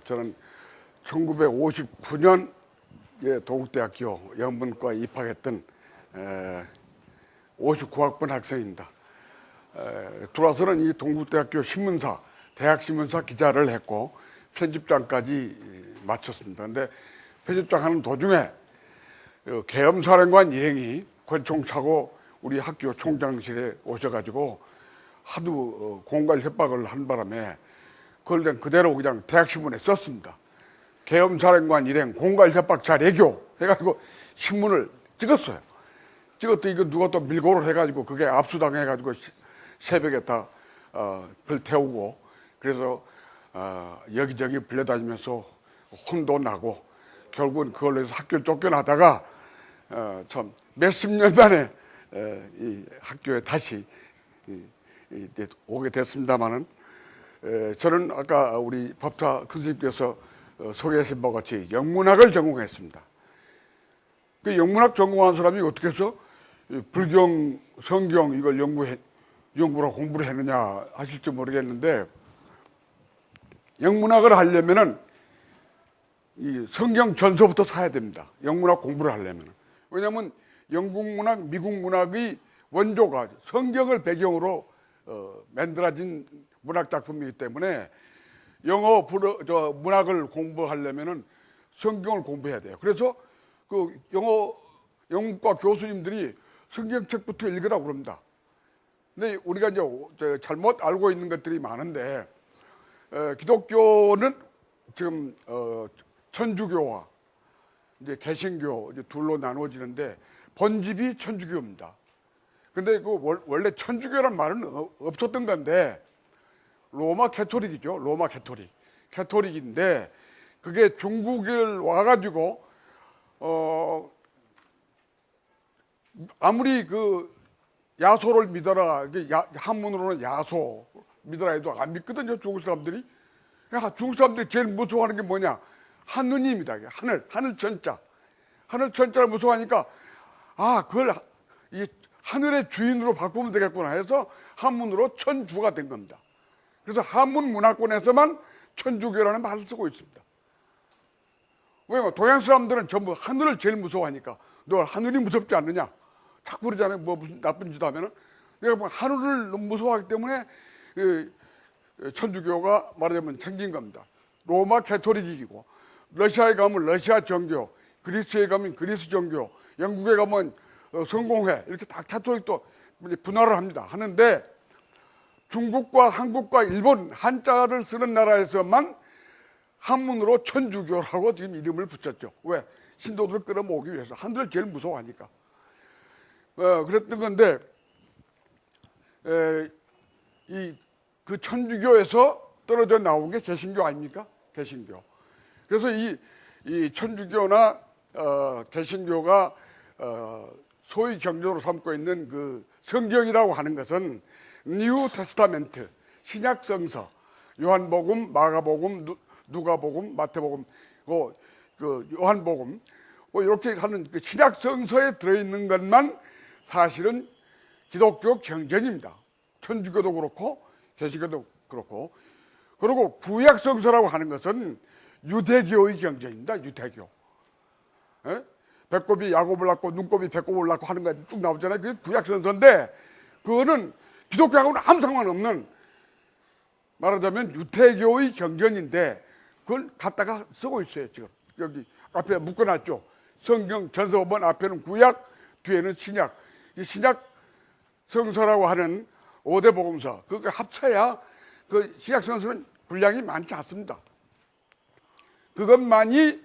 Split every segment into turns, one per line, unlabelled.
저는 1959년 동국대학교 영문과에 입학했던 59학번 학생입니다. 들어와서는 이 동국대학교 신문사, 대학신문사 기자를 했고 편집장까지 마쳤습니다. 그런데 편집장 하는 도중에 계엄사령관 일행이 권총 차고 우리 학교 총장실에 오셔가지고 하도 공갈 협박을 한 바람에 그걸 그대로 그냥 대학신문에 썼습니다. 계엄사령관 일행 공갈 협박자 애교 해가지고 신문을 찍었어요. 찍었더니 이거 누가 또 밀고를 해가지고 그게 압수당해가지고 새벽에 다 불태우고 그래서 여기저기 불려다니면서 혼도 나고 결국은 그걸로 해서 학교 쫓겨나다가 참 몇십 년 만에 이 학교에 다시 오게 됐습니다만은 저는 아까 우리 법사 큰 스님께서 소개하신 바와 같이 영문학을 전공했습니다. 그 영문학 전공한 사람이 어떻게 해서 불경, 성경 이걸 연구로 공부를 했느냐 하실지 모르겠는데 영문학을 하려면은 이 성경 전서부터 사야 됩니다. 영문학 공부를 하려면. 왜냐하면 영국 문학, 미국 문학의 원조가 성경을 배경으로 만들어진 문학 작품이기 때문에 문학을 공부하려면은 성경을 공부해야 돼요. 그래서 그 영문과 교수님들이 성경책부터 읽으라고 그럽니다. 근데 우리가 이제 잘못 알고 있는 것들이 많은데 기독교는 지금 천주교와 이제 개신교 이제 둘로 나누어지는데 본집이 천주교입니다. 근데 그 원래 천주교란 말은 없었던 건데 로마 캐토릭이죠. 로마 캐토릭인데 그게 중국을 와가지고 아무리 그 야소를 믿어라, 한문으로는 야소 믿어라 해도 안 믿거든요. 중국 사람들이. 중국 사람들이 제일 무서워하는 게 뭐냐? 하느님이다. 하늘 천자. 하늘 천자를 무서워하니까 그걸 이 하늘의 주인으로 바꾸면 되겠구나 해서 한문으로 천주가 된 겁니다. 그래서 한문 문화권에서만 천주교라는 말을 쓰고 있습니다. 왜냐면 동양 사람들은 전부 하늘을 제일 무서워하니까 너 하늘이 무섭지 않느냐? 자꾸 그러잖아요. 뭐 무슨 나쁜 짓 하면은. 내가 뭐 하늘을 너무 무서워하기 때문에 천주교가 말하자면 생긴 겁니다. 로마 캐토릭이고 러시아에 가면 러시아 정교, 그리스에 가면 그리스 정교, 영국에 가면 성공회 이렇게 다 캐토릭도 분할을 합니다. 하는데 중국과 한국과 일본 한자를 쓰는 나라에서만 한문으로 천주교라고 지금 이름을 붙였죠. 왜? 신도들을 끌어모으기 위해서. 하늘을 제일 무서워하니까. 그랬던 건데 그 천주교에서 떨어져 나온 게 개신교 아닙니까? 개신교. 그래서 이 천주교나 개신교가 소위 경전으로 삼고 있는 그 성경이라고 하는 것은 뉴 테스타멘트, 신약 성서, 요한복음, 마가복음, 누가복음, 마태복음, 그 요한복음, 이렇게 하는 그 신약 성서에 들어있는 것만 사실은 기독교 경전입니다. 천주교도 그렇고 개신교도 그렇고. 그리고 구약 성서라고 하는 것은 유대교의 경전입니다. 유대교. 배꼽이 야곱을 낳고 눈곱이 배꼽을 낳고 하는 거 쭉 나오잖아요. 그게 구약 성서인데 그거는 기독교하고는 아무 상관없는 말하자면 유대교의 경전인데 그걸 갖다가 쓰고 있어요. 지금 여기 앞에 묶어놨죠. 성경 전서본 앞에는 구약, 뒤에는 신약. 이 신약 성서라고 하는 5대 복음서 그거 합쳐야 그 신약 성서는 분량이 많지 않습니다. 그것만이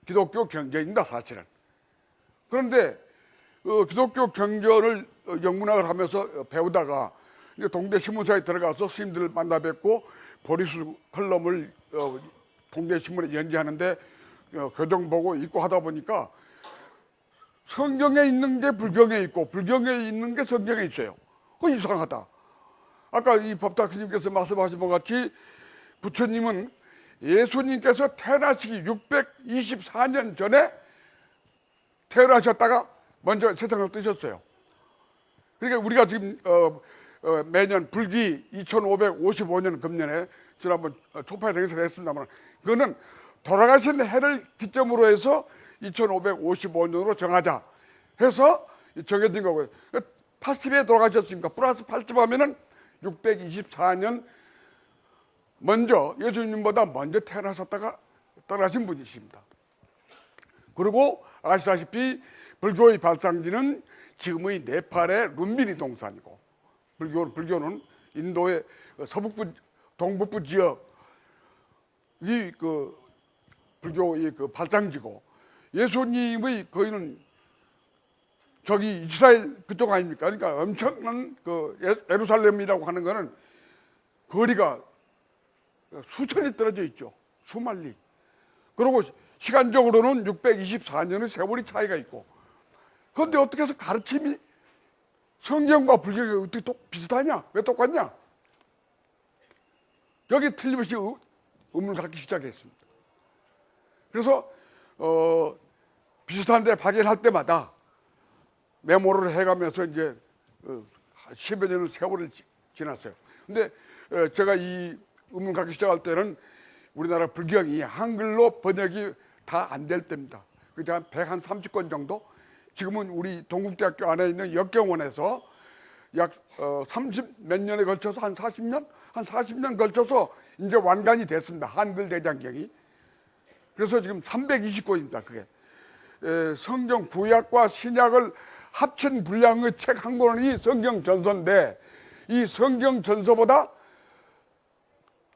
기독교 경전입니다. 사실은. 그런데 기독교 경전을 영문학을 하면서 배우다가 이제 동대 신문사에 들어가서 스님들을 만나 뵙고 보리수 컬럼을 동대 신문에 연재하는데 교정 보고 읽고 하다 보니까 성경에 있는 게 불경에 있고 불경에 있는 게 성경에 있어요. 그거 이상하다. 아까 이 법탁 스님께서 말씀하신 것 같이 부처님은 예수님께서 태어나시기 624년 전에 태어나셨다가 먼저 세상을 뜨셨어요. 그러니까 우리가 지금 매년 불기 2555년 금년에 지난번 초파에 대해서 했습니다만, 그거는 돌아가신 해를 기점으로 해서 2555년으로 정하자 해서 정해진 거고요. 80에 돌아가셨으니까 플러스 80 하면은 624년 먼저 예수님보다 먼저 태어나셨다가 떠나신 분이십니다. 그리고 아시다시피 불교의 발상지는 지금의 네팔의 룸비니 동산이고, 불교는 인도의 서북부 동북부 지역이 그 불교의 그 발상지고, 예수님의 거기는 저기 이스라엘 그쪽 아닙니까? 그러니까 엄청난 그 예루살렘이라고 하는 거는 거리가 수천리 떨어져 있죠. 수만리. 그리고 시간적으로는 624년의 세월이 차이가 있고, 그런데 어떻게 해서 가르침이 성경과 불교가 어떻게 비슷하냐? 왜 똑같냐? 여기 틀림없이 의문을 갖기 시작했습니다. 그래서 비슷한데 발견할 때마다 메모를 해가면서 이제 10여 년의 세월을 지났어요. 근데 제가 이 의문 갖기 시작할 때는 우리나라 불경이 한글로 번역이 다 안 될 때입니다. 그게 한 130권 정도? 지금은 우리 동국대학교 안에 있는 역경원에서 약 30 몇 년에 걸쳐서 한 40년? 한 40년 걸쳐서 이제 완간이 됐습니다. 한글 대장경이. 그래서 지금 320권입니다. 그게. 성경 구약과 신약을 합친 분량의 책 한 권이 성경 전서인데, 이 성경 전서보다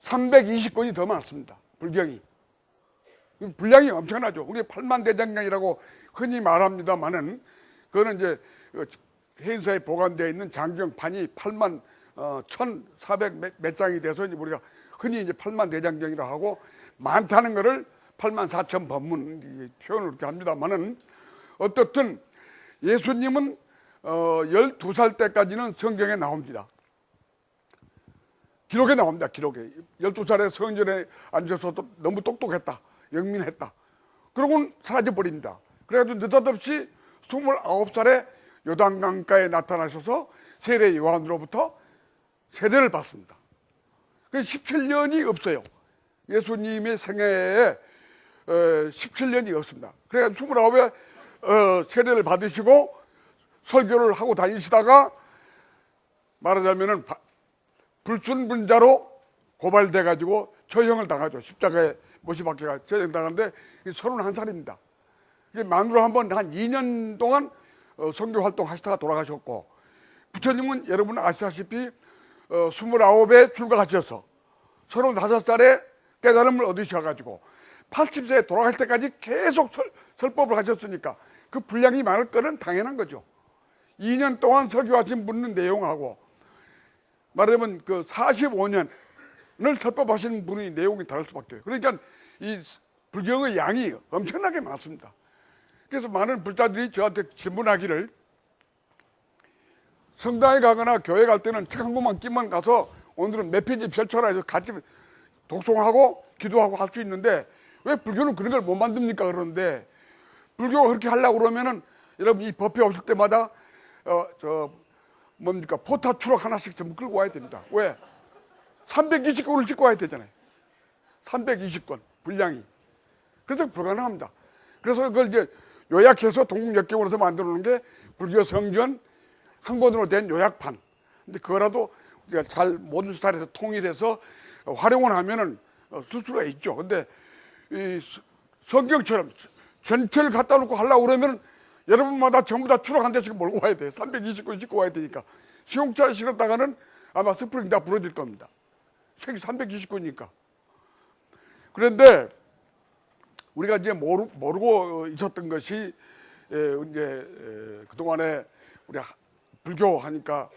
320권이 더 많습니다. 불경이. 분량이 엄청나죠. 우리 8만 대장경이라고 흔히 말합니다만은, 그거는 이제 해인사에 보관되어 있는 장경판이 8만 1,400 몇 장이 돼서 우리가 흔히 이제 8만 대장경이라고 하고, 많다는 것을 8만 4천 법문 표현을 그렇게 합니다만은, 어떻든 예수님은 12살 때까지는 성경에 나옵니다. 기록에 나옵니다. 기록에. 12살에 성전에 앉아서 너무 똑똑했다, 영민했다. 그러고는 사라져버립니다. 그래가지고 느닷없이 29살에 요단강가에 나타나셔서 세례 요한으로부터 세례를 받습니다. 17년이 없어요. 예수님의 생애에 17년이 없습니다. 그래서 29에 세례를 받으시고 설교를 하고 다니시다가 말하자면은 불순분자로 고발돼 가지고 처형을 당하죠. 십자가에 못이 박혀가 처형 당하는데 31살입니다. 만으로 한번 한 2년 동안 선교 활동하시다가 돌아가셨고, 부처님은 여러분 아시다시피 29에 출가하셔서 35살에 깨달음을 얻으셔가지고 80세에 돌아갈 때까지 계속 설법을 하셨으니까 그 분량이 많을 거는 당연한 거죠. 2년 동안 설교하신 분의 내용하고 말하자면 그 45년을 설법하신 분의 내용이 다를 수밖에 없어요. 그러니까 이 불경의 양이 엄청나게 많습니다. 그래서 많은 불자들이 저한테 질문하기를, 성당에 가거나 교회 갈 때는 책 한 권만 끼면 가서 오늘은 몇 페이지 펼쳐라 해서 같이 독송하고 기도하고 할 수 있는데 왜 불교는 그런 걸 못 만듭니까? 그러는데, 불교가 그렇게 하려고 그러면은 여러분 이 법회 오실 때마다 뭡니까? 포타 추락 하나씩 전부 끌고 와야 됩니다. 왜? 320권을 싣고 와야 되잖아요. 320권 분량이. 그래서 불가능합니다. 그래서 그걸 이제 요약해서 동국역경원에서 만들어 놓은 게 불교 성전 한 권으로 된 요약판. 근데 그거라도 우리가 잘 모든 스타일에서 통일해서 활용을 하면은 쓸 수가 있죠. 근데 이 성경처럼 전체를 갖다 놓고 하려고 그러면 여러분마다 전부 다 추락 한 대씩 몰고 와야 돼요. 320권 싣고 와야 되니까. 수용차를 실었다가는 아마 스프링 다 부러질 겁니다. 책이 320권이니까. 그런데 우리가 이제 모르고 있었던 것이, 이제 그동안에 우리 불교 하니까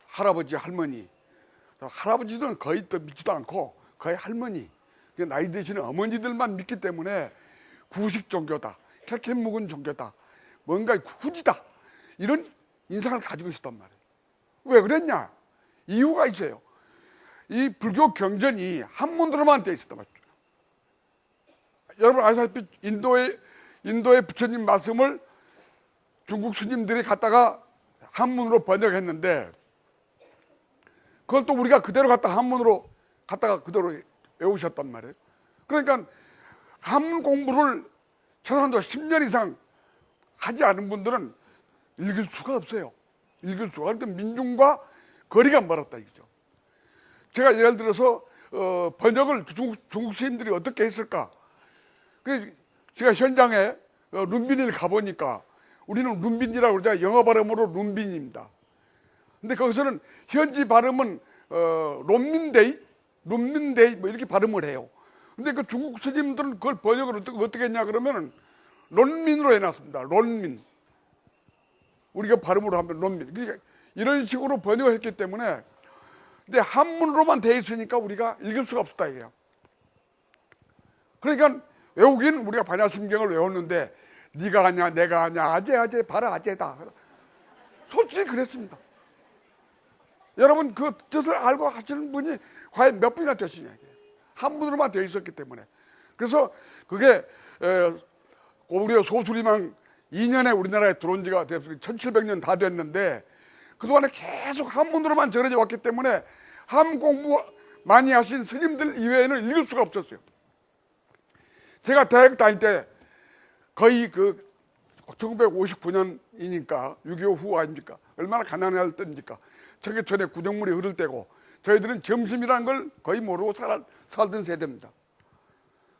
할아버지, 할머니, 할아버지들은 거의 또 믿지도 않고 거의 할머니, 나이 드시는 어머니들만 믿기 때문에 구식 종교다, 캐캐 묵은 종교다, 뭔가 후지다, 이런 인상을 가지고 있었단 말이에요. 왜 그랬냐? 이유가 있어요. 이 불교 경전이 한문으로만 되어 있었단 말이죠. 여러분 아시다시피 인도의 부처님 말씀을 중국 스님들이 갖다가 한문으로 번역했는데, 그걸 또 우리가 그대로 갖다 한문으로 갖다가 그대로 외우셨단 말이에요. 그러니까 한문 공부를 최소한도 10년 이상 하지 않은 분들은 읽을 수가 없어요. 읽을 수가. 그러니까 민중과 거리가 멀었다 이거죠. 제가 예를 들어서 번역을 중국 시인들이 어떻게 했을까? 제가 현장에 룬빈을 가보니까 우리는 룬빈이라고 그러죠. 영어 발음으로 룬빈입니다. 근데 거기서는 현지 발음은 론민데이 뭐 이렇게 발음을 해요. 근데 그 중국 스님들은 그걸 번역을 어떻게 했냐 그러면은 론민으로 해놨습니다. 론민. 우리가 발음으로 하면 론민. 그러니까 이런 식으로 번역을 했기 때문에 근데 한문으로만 돼 있으니까 우리가 읽을 수가 없었다 이게요. 그러니까 외우기는 우리가 반야심경을 외웠는데 네가 하냐 내가 하냐 아재 봐라 아재다. 솔직히 그랬습니다. 여러분 그 뜻을 알고 하시는 분이 과연 몇 분이나 되시냐 이게. 한문으로만 되어 있었기 때문에. 그래서 그게 고구려 소수리망 2년에 우리나라에 들어온 지가 1700년 다 됐는데 그동안에 계속 한문으로만 전해져 왔기 때문에 한문 공부 많이 하신 스님들 이외에는 읽을 수가 없었어요. 제가 대학 다닐 때 거의 1959년이니까 6.25 후 아닙니까? 얼마나 가난할 때입니까? 청계천에 구정물이 흐를 때고 저희들은 점심이라는 걸 거의 모르고 살던 세대입니다.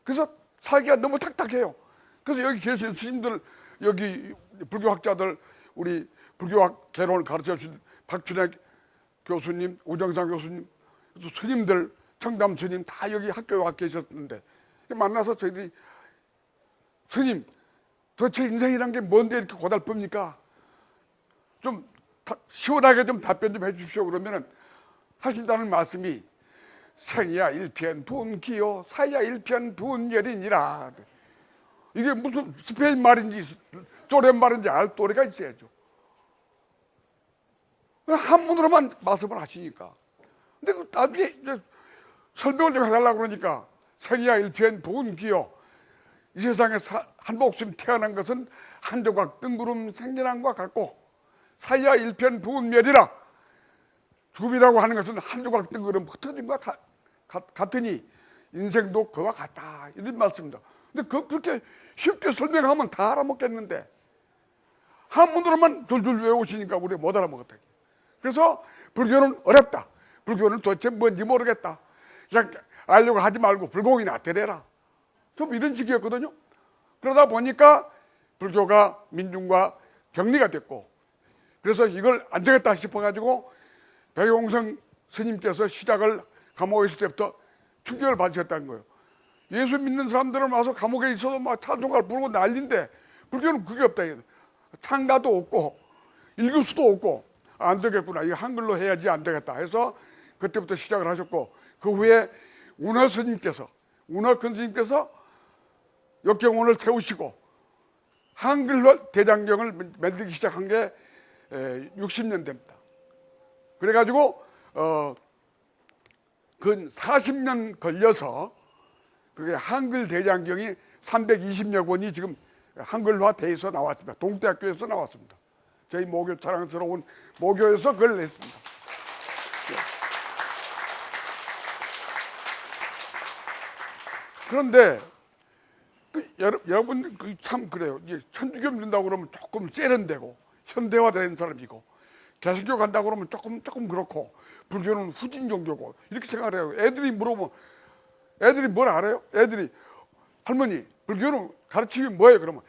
그래서 살기가 너무 탁탁해요. 그래서 여기 계신 스님들, 여기 불교학자들, 우리 불교학 개론을 가르쳐 주신 박춘혜 교수님, 우정상 교수님, 스님들, 청담 스님 다 여기 학교에 와 계셨는데 만나서 저희들이 스님 도대체 인생이란 게 뭔데 이렇게 고달픕니까? 좀 시원하게 좀 답변 좀 해주십시오. 그러면은 하신다는 말씀이 생이야 일편분기요 사야 일편분열이니라. 이게 무슨 스페인 말인지 소련 말인지 알 도리가 있어야죠. 한문으로만 말씀을 하시니까. 근데 그 나중에 이제 설명을 좀 해달라고 그러니까 생이야 일편분기요. 이 세상에 한 목숨 태어난 것은 한 조각 뜬구름 생겨난과 같고 사야 일편분멸이라. 죽음이라고 하는 것은 한 조각 뜬구름 흩어진 것과 같으니 인생도 그와 같다. 이런 말씀입니다. 근데 그렇게 쉽게 설명하면 다 알아먹겠는데 한문으로만 줄줄 외우시니까 우리가 못 알아먹었다. 그래서 불교는 어렵다. 불교는 도대체 뭔지 모르겠다. 그냥 알려고 하지 말고 불공이나 되래라. 좀 이런 식이었거든요. 그러다 보니까 불교가 민중과 격리가 됐고 그래서 이걸 안 되겠다 싶어가지고 백용성 스님께서 시작을 감옥에 있을 때부터 충격을 받으셨다는 거예요. 예수 믿는 사람들은 와서 감옥에 있어도 막 찬송가를 부르고 난리인데 불교는 그게 없다. 창가도 없고 읽을 수도 없고 안 되겠구나. 이거 한글로 해야지 안 되겠다 해서 그때부터 시작을 하셨고 그 후에 운허 스님께서 역경원을 태우시고 한글로 대장경을 만들기 시작한 게 60년 됩니다. 그래가지고 근 40년 걸려서 그게 한글 대장경이 320여 권이 지금 한글화 돼서 나왔습니다. 동대학교에서 나왔습니다. 저희 모교 자랑스러운 모교에서 그걸 냈습니다. 그런데 여러분 참 그래요. 천주교 믿는다고 그러면 조금 세련되고 현대화된 사람이고 개신교 간다고 그러면 조금 그렇고 불교는 후진 종교고 이렇게 생각을 해요. 애들이 물어보면 애들이 뭘 알아요? 애들이 할머니 불교는 가르침이 뭐예요? 그러면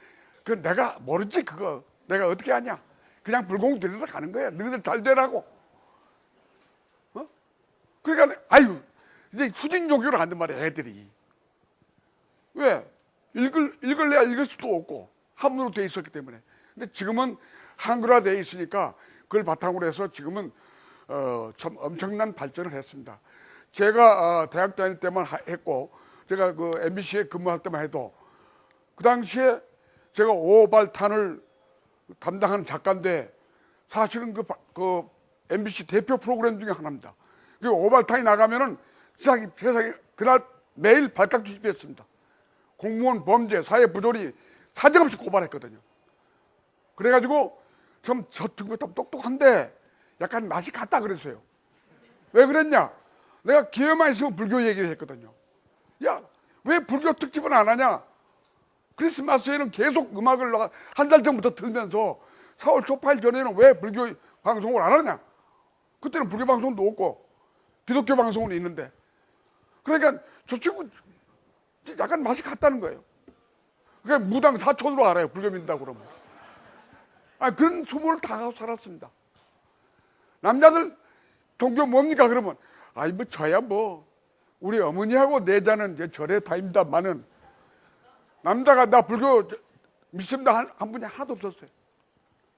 그 내가 모르지 그거 내가 어떻게 아냐? 그냥 불공 들여서 가는 거야. 너희들 잘 되라고. 그러니까 아유 이제 후진 종교를 한단 말이야 애들이. 왜? 읽을래야 읽을 수도 없고 한문으로 돼 있었기 때문에. 근데 지금은 한글화 돼 있으니까 그걸 바탕으로 해서 지금은 참 엄청난 발전을 했습니다. 제가 대학 다닐 때만 했고 제가 그 MBC에 근무할 때만 해도 그 당시에 제가 오발탄을 담당하는 작가인데 사실은 그 MBC 대표 프로그램 중에 하나입니다. 그 오발탄이 나가면은 세상에 그날 매일 발칵 뒤집혔습니다. 공무원 범죄, 사회 부조리 사정없이 고발했거든요. 그래가지고 저 친구 참 똑똑한데 약간 맛이 갔다 그랬어요. 왜 그랬냐? 내가 기회만 있으면 불교 얘기를 했거든요. 야, 왜 불교 특집은 안 하냐? 크리스마스에는 계속 음악을 한 달 전부터 틀면서 4월 초파일 전에는 왜 불교 방송을 안 하냐? 그때는 불교 방송도 없고 기독교 방송은 있는데, 그러니까 저 친구 약간 맛이 같다는 거예요. 그러니까 무당 사촌으로 알아요, 불교 믿는다고 그러면. 그런 수모를 당하고 살았습니다. 남자들 종교 뭡니까 그러면, 뭐 저야 뭐 우리 어머니하고 내자는 이제 절에 다닙니다만은, 남자가 나 불교 믿습니다 한 분이 하나도 없었어요.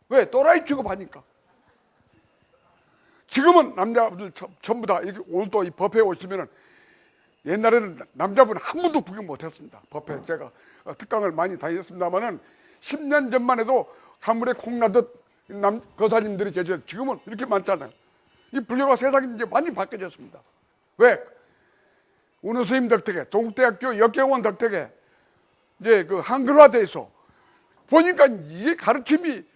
왜? 또라이 취급하니까. 지금은 남자분들 전부 다 이렇게 오늘 또 이 법회에 오시면은, 옛날에는 남자분 한 분도 구경 못했습니다. 법회 제가 특강을 많이 다녔습니다만은 10년 전만 해도 가물에 콩 나듯 거사님들이 계셔. 지금은 이렇게 많잖아요. 이 불교가 세상이 이제 많이 바뀌어졌습니다. 왜? 운호 스님 덕택에, 동국대학교 역경원 덕택에 이제 그 한글화돼 있어. 보니까 이게 가르침이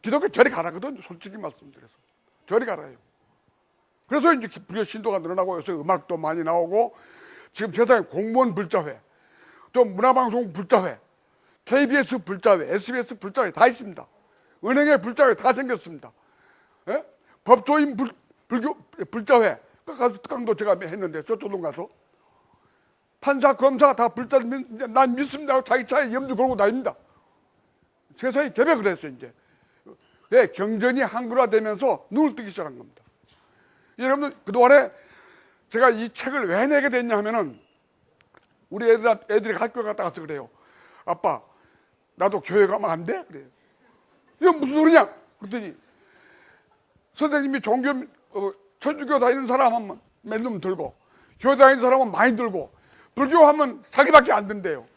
기독교 저리 가라거든요. 솔직히 말씀드려서 저리 가라요. 그래서 이제 불교 신도가 늘어나고 요새 음악도 많이 나오고, 지금 세상에 공무원 불자회, 또 문화방송 불자회, KBS 불자회, SBS 불자회 다 있습니다. 은행의 불자회 다 생겼습니다. 예? 법조인 불교 불자회, 가서 특강도 제가 했는데 서초동 가서 판사 검사 다 불자, 난 믿습니다 하고 자기 차에 염두 걸고 다닙니다. 세상이 개벽을 했어요 이제. 예, 경전이 한글화되면서 눈을 뜨기 시작한 겁니다. 여러분, 그동안에 제가 이 책을 왜 내게 됐냐 하면은, 우리 애들이 학교 갔다 와서 그래요. 아빠, 나도 교회 가면 안 돼? 그래요. 이건 무슨 소리냐? 그랬더니 선생님이 천주교 다니는 사람은 몇 놈 들고, 교회 다니는 사람은 많이 들고, 불교하면 자기밖에 안 된대요.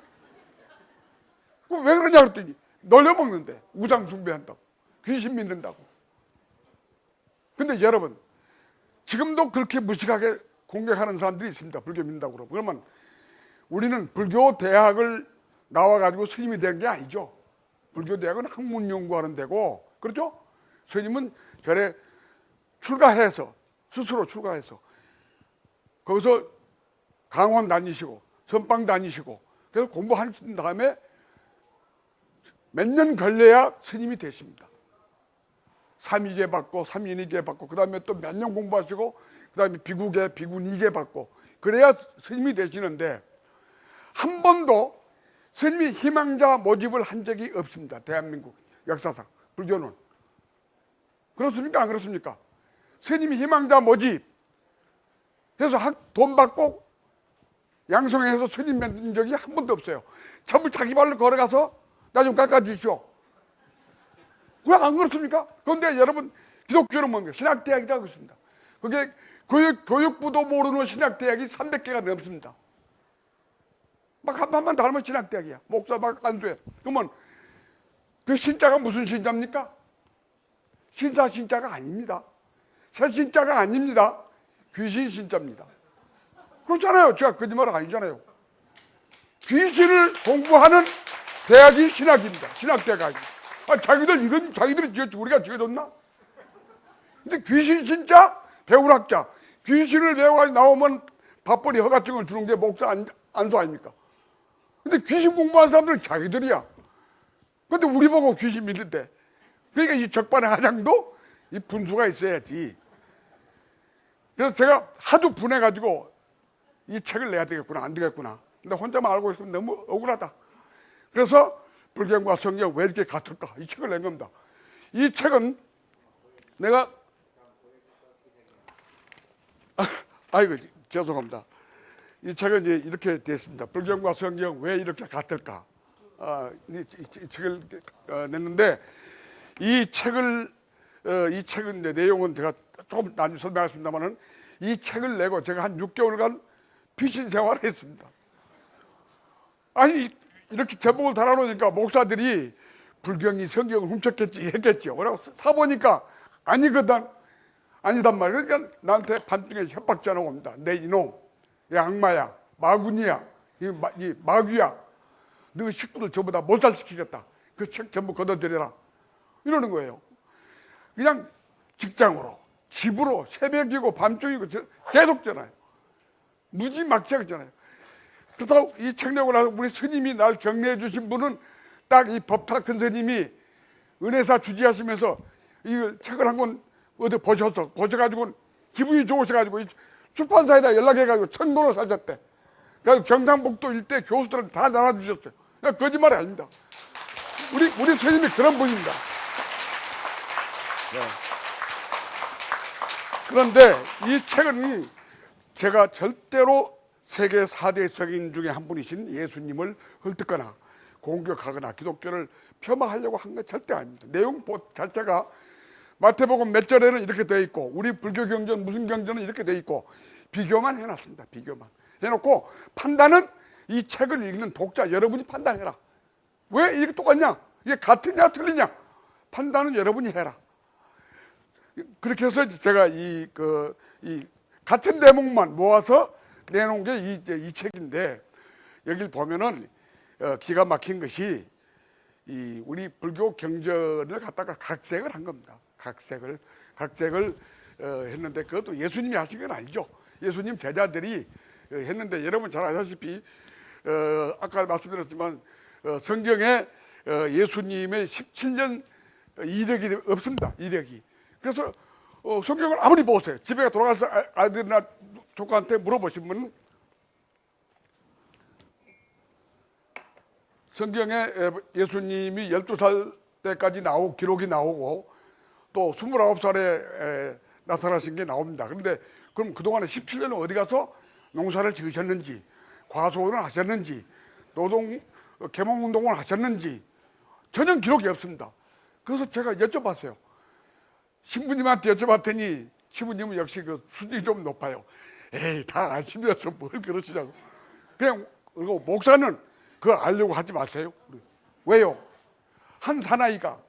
왜 그러냐 그랬더니, 놀려먹는데, 우상 숭배한다고, 귀신 믿는다고. 근데 여러분, 지금도 그렇게 무식하게 공격하는 사람들이 있습니다. 불교 믿는다고 그러면. 그러면 우리는 불교 대학을 나와가지고 스님이 된 게 아니죠. 불교 대학은 학문 연구하는 데고, 그렇죠? 스님은 절에 출가해서, 스스로 출가해서 거기서 강원 다니시고 선방 다니시고, 그래서 공부하신 다음에 몇 년 걸려야 스님이 되십니다. 삼위계 받고 삼인위계 받고, 그 다음에 또 몇 년 공부하시고, 그 다음에 비구계 비구니계 받고, 그래야 스님이 되시는데, 한 번도 스님이 희망자 모집을 한 적이 없습니다. 대한민국 역사상 불교는. 그렇습니까? 안 그렇습니까? 스님이 희망자 모집 해서 돈 받고 양성해서 스님 맺은 적이 한 번도 없어요. 전부 자기 발로 걸어가서 나 좀 깎아주시오. 왜 안 그렇습니까? 그런데 여러분, 기독교는 뭡니까? 신학대학이라고 있습니다. 그게 교육부도 모르는 신학대학이 300개가 넘습니다. 막 한 판만 닮은 신학대학이야. 목사 막 안수해. 그러면 그 신자가 무슨 신자입니까? 신사 신자가 아닙니다. 새 신자가 아닙니다. 귀신 신자입니다. 그렇잖아요. 제가 거짓말 아니잖아요. 귀신을 공부하는 대학이 신학입니다. 신학대학이. 자기들이 지었지 우리가 지어줬나? 근데 귀신 신자, 배울학자, 귀신을 배워가지고 나오면 밥벌이 허가증을 주는 게 목사 안수 아닙니까? 근데 귀신 공부하는 사람들은 자기들이야. 근데 우리 보고 귀신 믿는데, 그러니까 이 적반의 하장도 이 분수가 있어야지. 그래서 제가 하도 분해가지고 이 책을 내야 되겠구나, 안 되겠구나. 근데 혼자만 알고 있으면 너무 억울하다. 그래서 불경과 성경 왜 이렇게 같을까? 이 책을 낸 겁니다. 이 책은 내가 아이고 죄송합니다. 이 책은 이제 이렇게 되어 있습니다. 불경과 성경 왜 이렇게 같을까? 이 책을 냈는데, 이 책은 내용은 제가 조금 나중에 설명하겠습니다만은, 이 책을 내고 제가 한 6개월간 피신 생활을 했습니다. 아니 이렇게 제목을 달아놓으니까 목사들이 불경이 성경을 훔쳤겠지 했겠죠. 그래서 사보니까 아니거든. 아니단 말이에요. 그러니까 나한테 밤중에 협박 전화 옵니다. 내 이놈, 야 악마야, 마군이야, 이 마귀야, 너 식구들 전부 다 몰살시키겠다. 그 책 전부 걷어들여라. 이러는 거예요. 그냥 직장으로, 집으로, 새벽이고 밤중이고 계속 전화해요. 무지막지하잖아요. 그래서 이 책 내고 나서 우리 스님이 날 격려해 주신 분은 딱 이 법탁 큰 스님이 은혜사 주지하시면서 이 책을 한 권 어디 보셔가지고 기분이 좋으셔가지고 출판사에다 연락해가지고 1,000권을 사셨대. 그래서 경상북도 일대 교수들한테 다 나눠주셨어요. 거짓말이 아닙니다. 우리 스님이 그런 분입니다. 네. 그런데 이 책은 제가 절대로 세계 4대 성인 중에 한 분이신 예수님을 헐뜯거나 공격하거나 기독교를 폄하하려고 한 건 절대 아닙니다. 내용 자체가 마태복음 몇 절에는 이렇게 되어 있고 우리 불교 경전 무슨 경전은 이렇게 되어 있고 비교만 해놨습니다. 비교만 해놓고 판단은 이 책을 읽는 독자 여러분이 판단해라. 왜 이게 똑같냐? 이게 같으냐 틀리냐? 판단은 여러분이 해라. 그렇게 해서 제가 이 같은 대목만 모아서 내놓은 게 이 책인데 여기를 보면은 기가 막힌 것이 우리 불교 경전을 갖다가 각색을 한 겁니다. 각색을 했는데 그것도 예수님이 하신 건 아니죠. 예수님 제자들이 했는데 여러분 잘 아시다시피 아까 말씀드렸지만 성경에 예수님의 17년 이력이 없습니다. 이력이. 그래서 성경을 아무리 보세요. 집에 돌아가서 아들이나 조카한테 물어보시면 성경에 예수님이 12살 때까지 기록이 나오고 또 29살에 나타나신 게 나옵니다. 그런데 그럼 그동안에 17년은 어디 가서 농사를 지으셨는지, 과소원을 하셨는지, 계몽운동을 하셨는지 전혀 기록이 없습니다. 그래서 제가 여쭤봤어요. 신부님한테 여쭤봤더니 신부님은 역시 그 수준이 좀 높아요. 에이, 다 아시면서 뭘 그러시냐고. 그리고 목사는 그거 알려고 하지 마세요. 왜요? 한 사나이가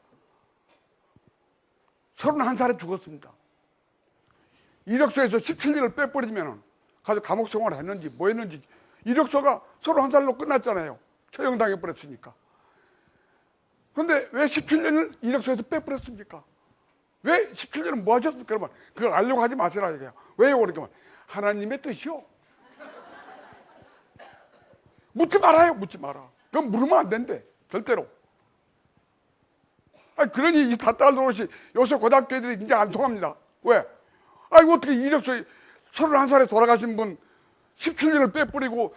31살에 죽었습니다. 이력서에서 17년을 빼버리면 가서 감옥 생활을 했는지 뭐 했는지 이력서가 31살로 끝났잖아요. 처형당해 버렸으니까. 그런데 왜 17년을 이력서에서 빼버렸습니까? 왜 17년은 뭐 하셨습니까? 그러면 그걸 알려고 하지 마시라 이거야. 왜요? 그러니까 하나님의 뜻이요. 묻지 말아요. 묻지 마라. 그럼 물으면 안 된대. 절대로. 그러니 이 닷달 노릇이 요새 고등학교 애들이 이제 안 통합니다. 왜? 어떻게 이력서 31살에 돌아가신 분 17년을 빼뿌리고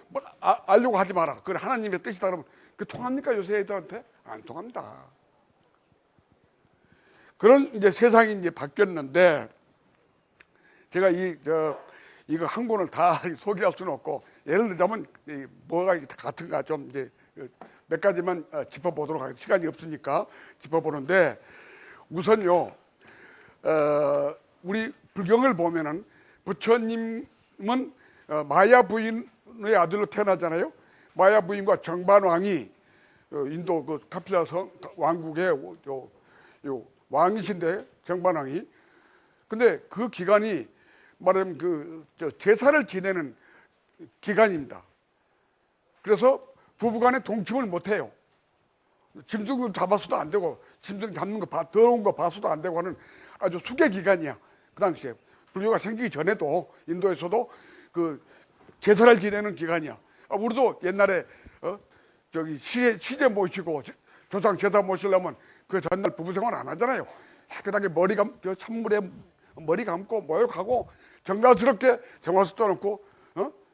알려고 하지 마라. 그건 하나님의 뜻이다 그러면 그 통합니까? 요새 애들한테? 안 통합니다. 그런 이제 세상이 이제 바뀌었는데 제가 이거 한 권을 다 소개할 수는 없고 예를 들자면 뭐가 같은가 좀 이제 몇 가지만 짚어보도록 하겠습니다. 시간이 없으니까 짚어보는데 우선요 우리 불경을 보면은 부처님은 마야 부인의 아들로 태어나잖아요. 마야 부인과 정반왕이 인도 그 카필라 왕국의 요 왕이신데 정반왕이 근데 그 기간이 말하면 제사를 지내는 기간입니다. 그래서 부부간에 동침을 못해요. 짐승 잡아서도 안 되고 짐승 잡는 거 더러운 거 봐서도 안 되고 하는 아주 수계 기간이야. 그 당시에 불교가 생기기 전에도 인도에서도 그 제사를 지내는 기간이야. 우리도 옛날에 시제 모시고 조상 제사 모시려면 그 전날 부부 생활 안 하잖아요. 깨끗하게 찬물에 머리 감고 모욕하고 정갈스럽게 정화수도 놓고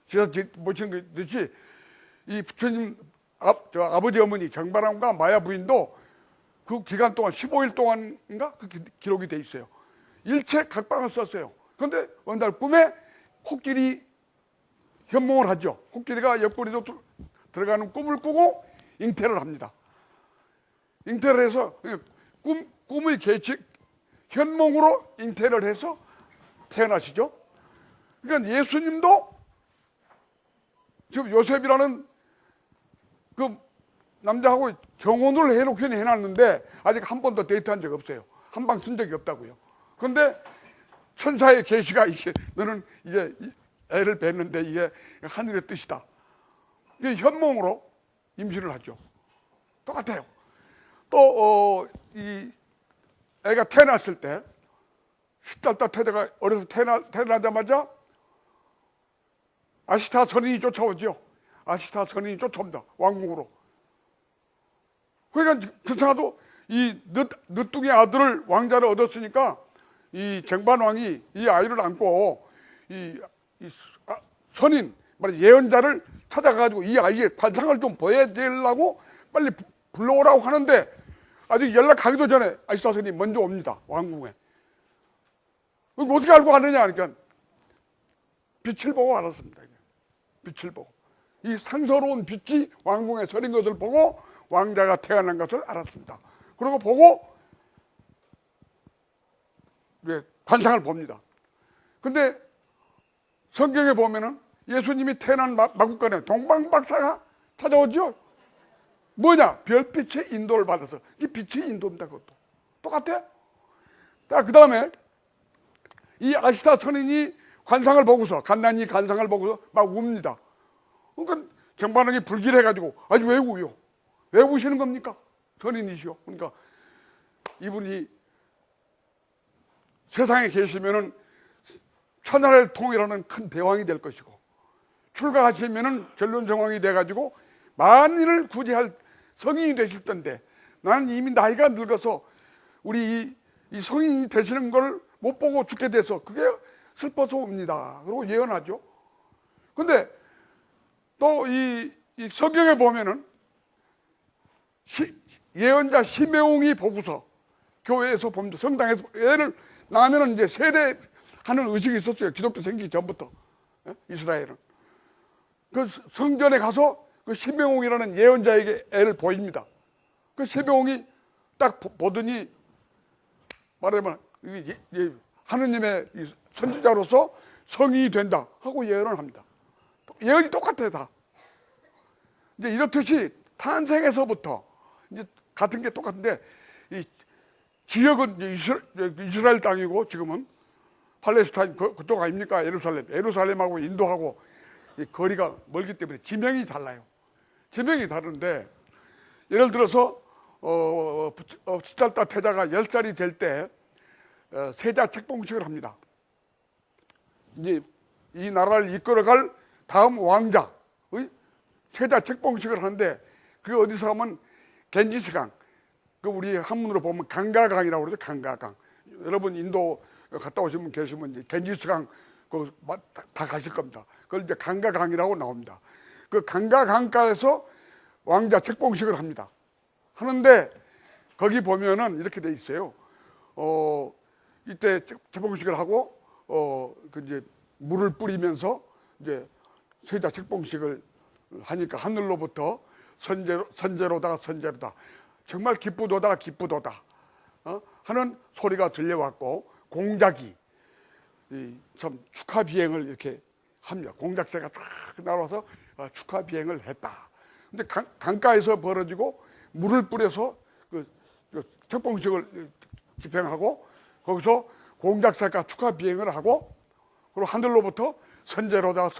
제사 모시는 것이 이 부처님 아버지 어머니 정반왕과 마야 부인도 그 기간 동안 15일 동안인가 그 기록이 돼 있어요. 일체 각방을 썼어요. 그런데 어느 날 꿈에 코끼리 현몽을 하죠. 코끼리가 옆구리도 들어가는 꿈을 꾸고 잉태를 합니다. 잉태를 해서 꿈의 계측 현몽으로 잉태를 해서 태어나시죠. 그러니까 예수님도 지금 요셉이라는 그 남자하고 정혼을 해놓긴 해놨는데 아직 한 번도 데이트한 적 없어요. 한 방 쓴 적이 없다고요. 그런데 천사의 계시가 너는 이제 애를 뵀는데 이게 하늘의 뜻이다. 이게 현몽으로 임신을 하죠. 똑같아요. 또 이 애가 태어났을 때 시달다 태대가 어려서 태어나자마자 아시타 선인이 쫓아오죠. 아시타 선인이 쫓아옵니다. 왕궁으로. 그러니까 그렇잖아도 이 늦둥이 아들을 왕자를 얻었으니까 이 쟁반왕이 이 아이를 안고 이 선인 말해 예언자를 찾아가지고 이 아이의 관상을 좀 보여드리려고 빨리 불러오라고 하는데 아직 연락하기도 전에 아시타 선인이 먼저 옵니다. 왕궁에. 어떻게 알고 가느냐 그러니까 빛을 보고 알았습니다. 빛을 보고 이 상서로운 빛이 왕궁에 서린 것을 보고 왕자가 태어난 것을 알았습니다. 그리고 보고 관상을 봅니다. 근데 성경에 보면은 예수님이 태어난 마국간에 동방박사가 찾아오죠. 뭐냐? 별빛의 인도를 받아서. 이 빛의 인도입니다. 그것도 똑같아. 자, 그 다음에 이 아시타 선인이 관상을 보고서 갓난이 관상을 보고서 막 웁니다. 그러니까 정반응이 불길해가지고 아주 왜 우요? 왜 우시는 겁니까? 선인이시오. 그러니까 이분이 세상에 계시면은 천하를 통일하는 큰 대왕이 될 것이고 출가하시면은 전론정왕이 돼가지고 만인을 구제할 성인이 되실 텐데 나는 이미 나이가 늙어서 우리 이 성인이 되시는 걸 못 보고 죽게 돼서 그게 슬퍼서 옵니다. 그리고 예언하죠. 근데 또 이 성경에 보면은 예언자 시메옹이 보고서 교회에서 봅니다. 성당에서 애를 낳으면 이제 세례하는 의식이 있었어요. 기독교 생기기 전부터. 이스라엘은. 그 성전에 가서 그 시메옹이라는 예언자에게 애를 보입니다. 그 시메옹이 딱 보더니 말하면 하느님의 선지자로서 성인이 된다 하고 예언을 합니다. 예언이 똑같아요, 다. 이제 이렇듯이 탄생에서부터 이제 같은 게 똑같은데 이 지역은 이스라엘 땅이고 지금은 팔레스타인 그쪽 아닙니까? 예루살렘하고 인도하고 이 거리가 멀기 때문에 지명이 달라요. 지명이 다른데 예를 들어서 시달다 태자가 10살이 될 때 세자 책봉식을 합니다. 이제 이 나라를 이끌어갈 다음 왕자의 세자 책봉식을 하는데 그게 어디서 하면 겐지스강, 그 우리 한문으로 보면 강가강이라고 그러죠. 강가강. 여러분 인도 갔다 오신 분 계시면 이제 겐지스강 다 가실 겁니다. 그걸 이제 강가강이라고 나옵니다. 그 강가강가에서 왕자 책봉식을 합니다. 하는데 거기 보면은 이렇게 돼 있어요. 이때 책봉식을 하고 그 이제 물을 뿌리면서 이제 세자 책봉식을 하니까 하늘로부터 선제로다 정말 기쁘도다 하는 소리가 들려왔고 공작이 참 축하 비행을 이렇게 합니다. 공작새가 딱 날아와서 축하 비행을 했다. 근데 강가에서 벌어지고 물을 뿌려서 그 책봉식을 집행하고 거기서 공작새가 축하 비행을 하고 그리고 하늘로부터 선제로다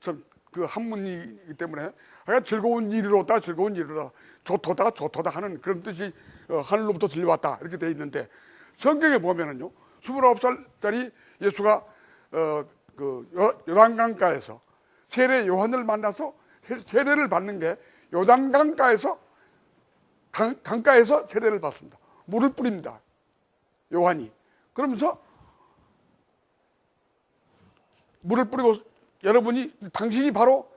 참 그 한문이기 때문에 즐거운 일이로다 좋도다 하는 그런 뜻이 하늘로부터 들려왔다 이렇게 돼 있는데 성경에 보면은요 29살짜리 예수가 그 요단강가에서 세례 요한을 만나서 세례를 받는 게 요단강가에서 강가에서 세례를 받습니다. 물을 뿌립니다. 요한이. 그러면서 물을 뿌리고 여러분이 당신이 바로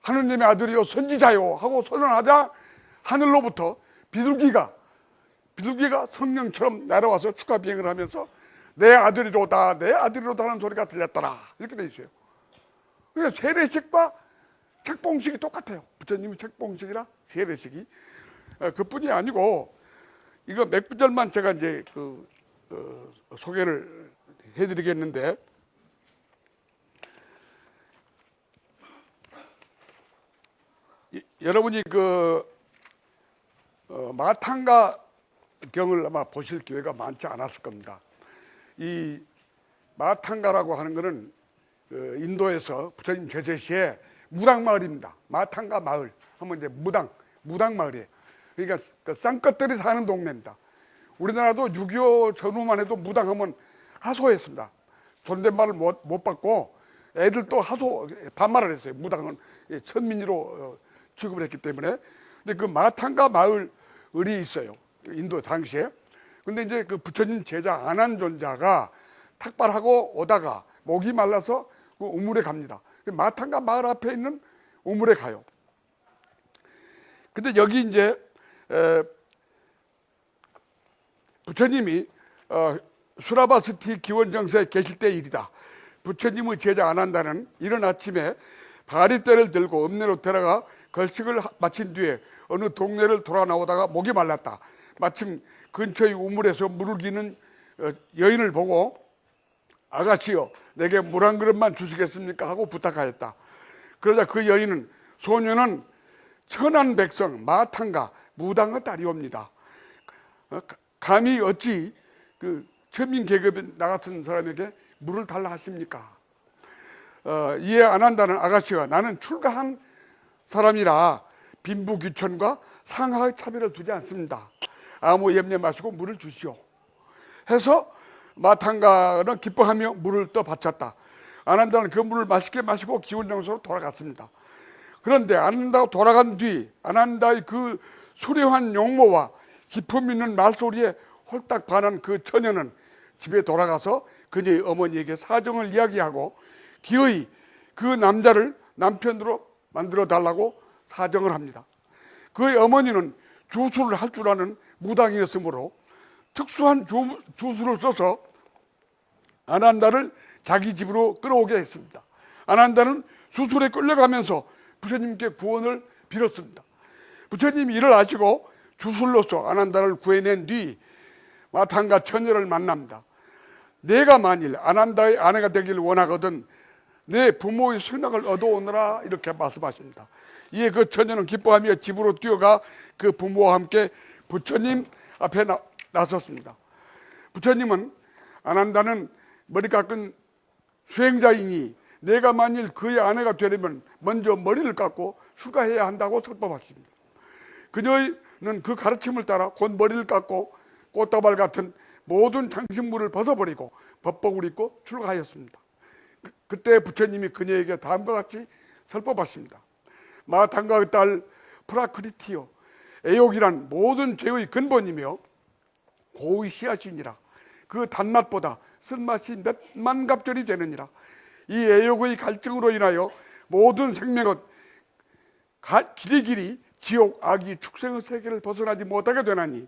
하느님의 아들이요 선지자요 하고 선언하자 하늘로부터 비둘기가 성령처럼 날아와서 축하 비행을 하면서 내 아들이로다 하는 소리가 들렸더라 이렇게 돼 있어요. 그러니까 세례식과 책봉식이 똑같아요. 부처님의 책봉식이랑 세례식이 그뿐이 아니고 이거 몇 구절만 제가 이제 소개를 해드리겠는데 여러분이 마탄가 경을 아마 보실 기회가 많지 않았을 겁니다. 이 마탄가라고 하는 것은 인도에서 부처님 제세 시에 무당마을입니다. 마탄가 마을 하면 이제 무당 마을이에요. 그러니까 쌍것들이 사는 동네입니다. 우리나라도 6.25 전후만 해도 무당하면 하소했습니다. 존댓말을 못 받고 애들도 반말을 했어요. 무당은 천민이로 취급을 했기 때문에. 근데 그 마탄가 마을이 있어요. 인도 당시에. 근데 이제 그 부처님 제자 아난존자가 탁발하고 오다가 목이 말라서 그 우물에 갑니다. 마탄가 마을 앞에 있는 우물에 가요. 근데 여기 이제 부처님이 수라바스티 기원정사에 계실 때 일이다. 부처님의 제자 아난다는 이른 아침에 바리떼를 들고 읍내로 들어가 걸식을 마친 뒤에 어느 동네를 돌아 나오다가 목이 말랐다. 마침 근처의 우물에서 물을 기는 여인을 보고 아가씨여 내게 물 한 그릇만 주시겠습니까 하고 부탁하였다. 그러자 그 여인은 소녀는 천한 백성 마탄가 무당의 딸이옵니다. 감히 어찌 그 천민 계급에 나 같은 사람에게 물을 달라 하십니까? 이해 안 한다는 아가씨가 나는 출가한 사람이라 빈부귀천과 상하의 차별을 두지 않습니다. 아무 염려 마시고 물을 주시오. 해서 마탄가는 기뻐하며 물을 떠 바쳤다. 아난다는 그 물을 맛있게 마시고 기원정소로 돌아갔습니다. 그런데 아난다가 돌아간 뒤 아난다의 그 수려한 용모와 기품 있는 말소리에 홀딱 반한 그 처녀는 집에 돌아가서 그녀의 어머니에게 사정을 이야기하고 기어이 그 남자를 남편으로 만들어 달라고 사정을 합니다. 그의 어머니는 주술을 할 줄 아는 무당이었으므로 특수한 주술을 써서 아난다를 자기 집으로 끌어오게 했습니다. 아난다는 수술에 끌려가면서 부처님께 구원을 빌었습니다. 부처님이 이를 아시고 주술로서 아난다를 구해낸 뒤 마탄가 처녀를 만납니다. 내가 만일 아난다의 아내가 되기를 원하거든 내 부모의 승낙을 얻어오너라 이렇게 말씀하십니다. 이에 그 처녀는 기뻐하며 집으로 뛰어가 그 부모와 함께 부처님 앞에 나섰습니다. 부처님은 아난다는 머리 깎은 수행자이니 내가 만일 그의 아내가 되려면 먼저 머리를 깎고 출가해야 한다고 설법하십니다. 그녀는 그 가르침을 따라 곧 머리를 깎고 꽃다발 같은 모든 장식물을 벗어버리고 법복을 입고 출가하였습니다. 그때 부처님이 그녀에게 다음과 같이 설법하십니다. 마탄가의 딸 프라크리티요 애욕이란 모든 죄의 근본이며 고의 씨앗이니라. 그 단맛보다 쓴맛이 몇만 갑절이 되느니라. 이 애욕의 갈증으로 인하여 모든 생명은 길이길이 지옥 악이 축생의 세계를 벗어나지 못하게 되나니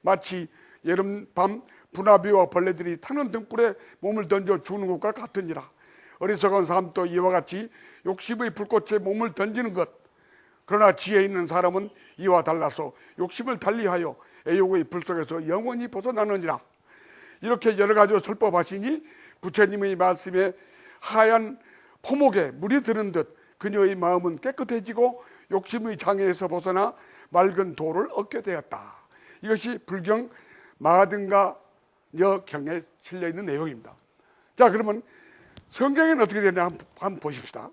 마치 여름밤 분화비와 벌레들이 타는 등불에 몸을 던져 죽는 것과 같으니라. 어리석은 사람도 이와 같이 욕심의 불꽃에 몸을 던지는 것. 그러나 지혜 있는 사람은 이와 달라서 욕심을 달리하여 애욕의 불 속에서 영원히 벗어나느니라. 이렇게 여러 가지로 설법하시니 부처님의 말씀에 하얀 포목에 물이 드는 듯 그녀의 마음은 깨끗해지고 욕심의 장애에서 벗어나 맑은 도를 얻게 되었다. 이것이 불경 마하등가 여경에 실려있는 내용입니다. 자, 그러면 성경에는 어떻게 되냐 한번 보십시다.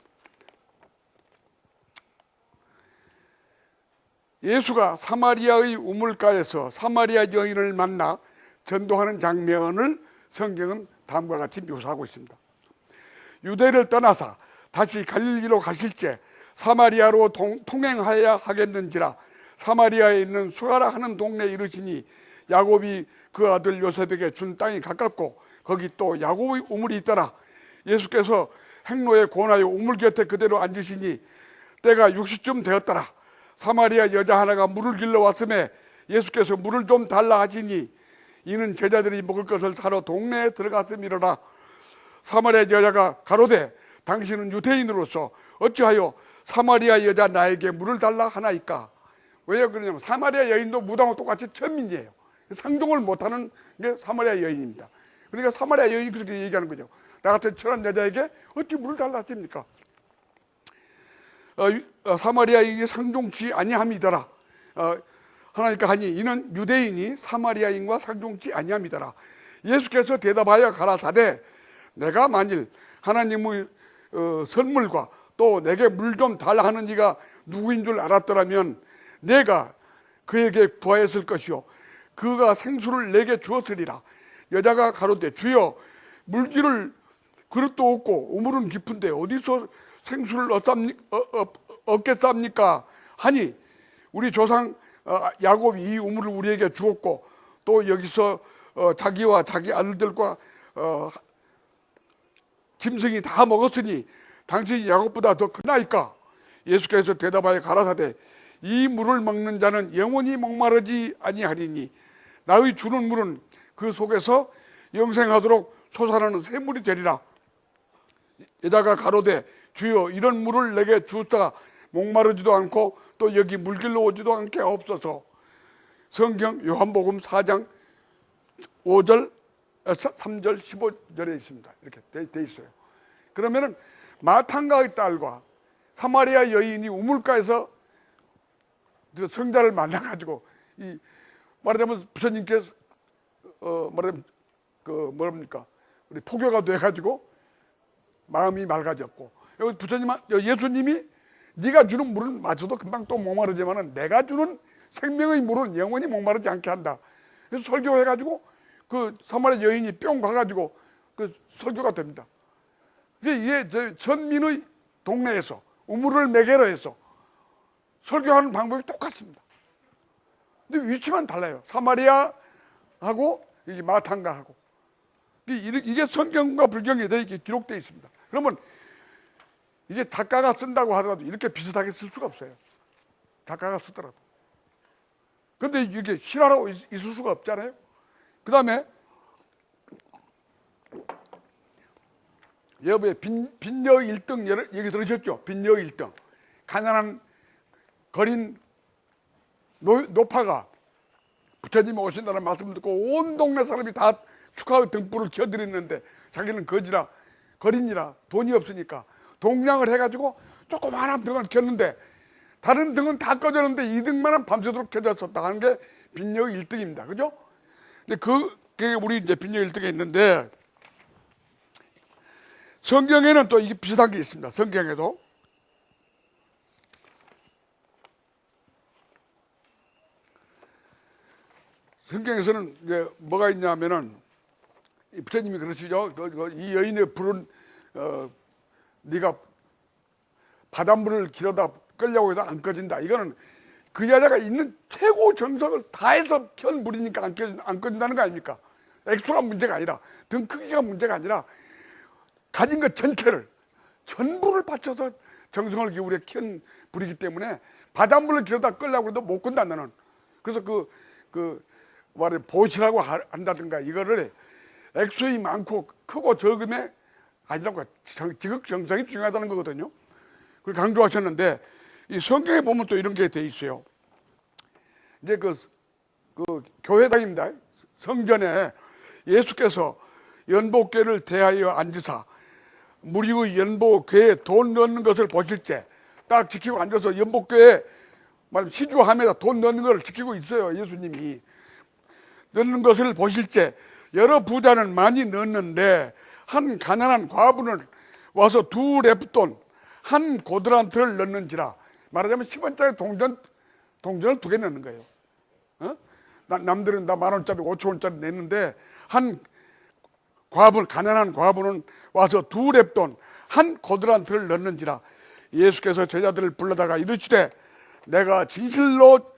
예수가 사마리아의 우물가에서 사마리아 여인을 만나 전도하는 장면을 성경은 다음과 같이 묘사하고 있습니다. 유대를 떠나사 다시 갈릴리로 가실 때 사마리아로 통행하여야 하겠는지라 사마리아에 있는 수가라 하는 동네에 이르시니 야곱이 그 아들 요셉에게 준 땅이 가깝고 거기 또 야곱의 우물이 있더라. 예수께서 행로에 권하여 우물 곁에 그대로 앉으시니 때가 6시쯤 되었더라. 사마리아 여자 하나가 물을 길러 왔음에 예수께서 물을 좀 달라 하시니 이는 제자들이 먹을 것을 사러 동네에 들어갔음이로라. 사마리아 여자가 가로되 당신은 유대인으로서 어찌하여 사마리아 여자 나에게 물을 달라 하나이까? 왜 그러냐면 사마리아 여인도 무당과 똑같이 천민이에요. 상종을 못하는 게 사마리아 여인입니다. 그러니까 사마리아 여인이 그렇게 얘기하는 거죠. 나 같은 천한 여자에게 어찌 물을 달라 하십니까? 사마리아 여인이 상종치 아니함이더라. 하나니까 하니 이는 유대인이 사마리아인과 상종치 아니함이더라. 예수께서 대답하여 가라사대 내가 만일 하나님의 선물과 또 내게 물 좀 달라 하는 이가 누구인 줄 알았더라면 내가 그에게 구하였을 것이요 그가 생수를 내게 주었으리라. 여자가 가로되 주여 물기를 그릇도 없고 우물은 깊은데 어디서 생수를 얻겠습니까? 하니 우리 조상 야곱이 이 우물을 우리에게 주었고 또 여기서 자기와 자기 아들들과 짐승이 다 먹었으니 당신이 야곱보다 더 크나이까? 예수께서 대답하여 가라사대 이 물을 먹는 자는 영원히 목마르지 아니하리니 나의 주는 물은 그 속에서 영생하도록 솟아나는 샘물이 되리라. 여자가 가로되 주여 이런 물을 내게 주사 목마르지도 않고 또 여기 물길로 오지도 않게 없어서. 성경 요한복음 4장 5절 3절 15절에 있습니다. 이렇게 돼 있어요. 그러면은 마탄가의 딸과 사마리아 여인이 우물가에서 성자를 만나가지고 말하자면 부처님께서 말하자면 뭡니까 우리 포교가 돼가지고 마음이 맑아졌고 여기 예수님이 네가 주는 물은 마셔도 금방 또 목마르지만은 내가 주는 생명의 물은 영원히 목마르지 않게 한다. 그래서 설교해가지고 그 사마리아 여인이 뿅 가가지고 그 설교가 됩니다. 이게 전민의 동네에서 우물을 매개로 해서 설교하는 방법이 똑같습니다. 근데 위치만 달라요. 사마리아하고 이게 마탄가하고 이게 성경과 불경에 이렇게 기록되어 있습니다. 그러면 이게 작가가 쓴다고 하더라도 이렇게 비슷하게 쓸 수가 없어요. 작가가 쓰더라도. 근데 이게 실화로 있을 수가 없잖아요. 그 다음에 여러분 빈녀 1등 얘기 들으셨죠? 빈녀 1등 가난한 거린 노파가 부처님이 오신다는 말씀을 듣고 온 동네 사람이 다 축하의 등불을 켜드렸는데 자기는 거린이라 돈이 없으니까 동량을 해가지고 조그마한 등을 켰는데 다른 등은 다 꺼졌는데 이 등만은 밤새도록 켜졌었다 하는 게 빈녀 1등입니다. 그죠? 근데 그게 우리 이제 빈녀 1등에 있는데 성경에는 또 이게 비슷한 게 있습니다. 성경에도 성경에서는 이제 뭐가 있냐면은 부처님이 그러시죠. 이 여인의 불은 네가 바닷물을 길어다 끌려고 해도 안 꺼진다. 이거는 그 여자가 있는 최고 정성을 다해서 켠 불이니까 안 꺼진다는 거 아닙니까? 액수가 문제가 아니라 등 크기가 문제가 아니라 가진 것 전체를 전부를 바쳐서 정성을 기울여 켠 불이기 때문에 바닷물을 길어다 끌려고 해도 못 끈다는. 그래서 말해 보시라고 한다든가 이거를 액수이 많고 크고 적음에 아니라고 지극정성이 중요하다는 거거든요. 그걸 강조하셨는데 이 성경에 보면 또 이런 게 돼 있어요. 이제 그 교회당입니다. 성전에 예수께서 연복궤를 대하여 앉으사 무리의 연복궤에 돈 넣는 것을 보실 때 딱 지키고 앉아서 연복궤에 시주함에다 돈 넣는 것을 지키고 있어요. 예수님이 넣는 것을 보실 때 여러 부자는 많이 넣었는데 한 가난한 과부는 와서 2렙돈 한 고드란트를 넣는지라. 말하자면 10원짜리 동전을 2개 넣는 거예요. 남들은 다 10,000원짜리 5,000원짜리 냈는데 한 가난한 과부는 와서 2렙돈 한 고드란트를 넣는지라. 예수께서 제자들을 불러다가 이르시되 내가 진실로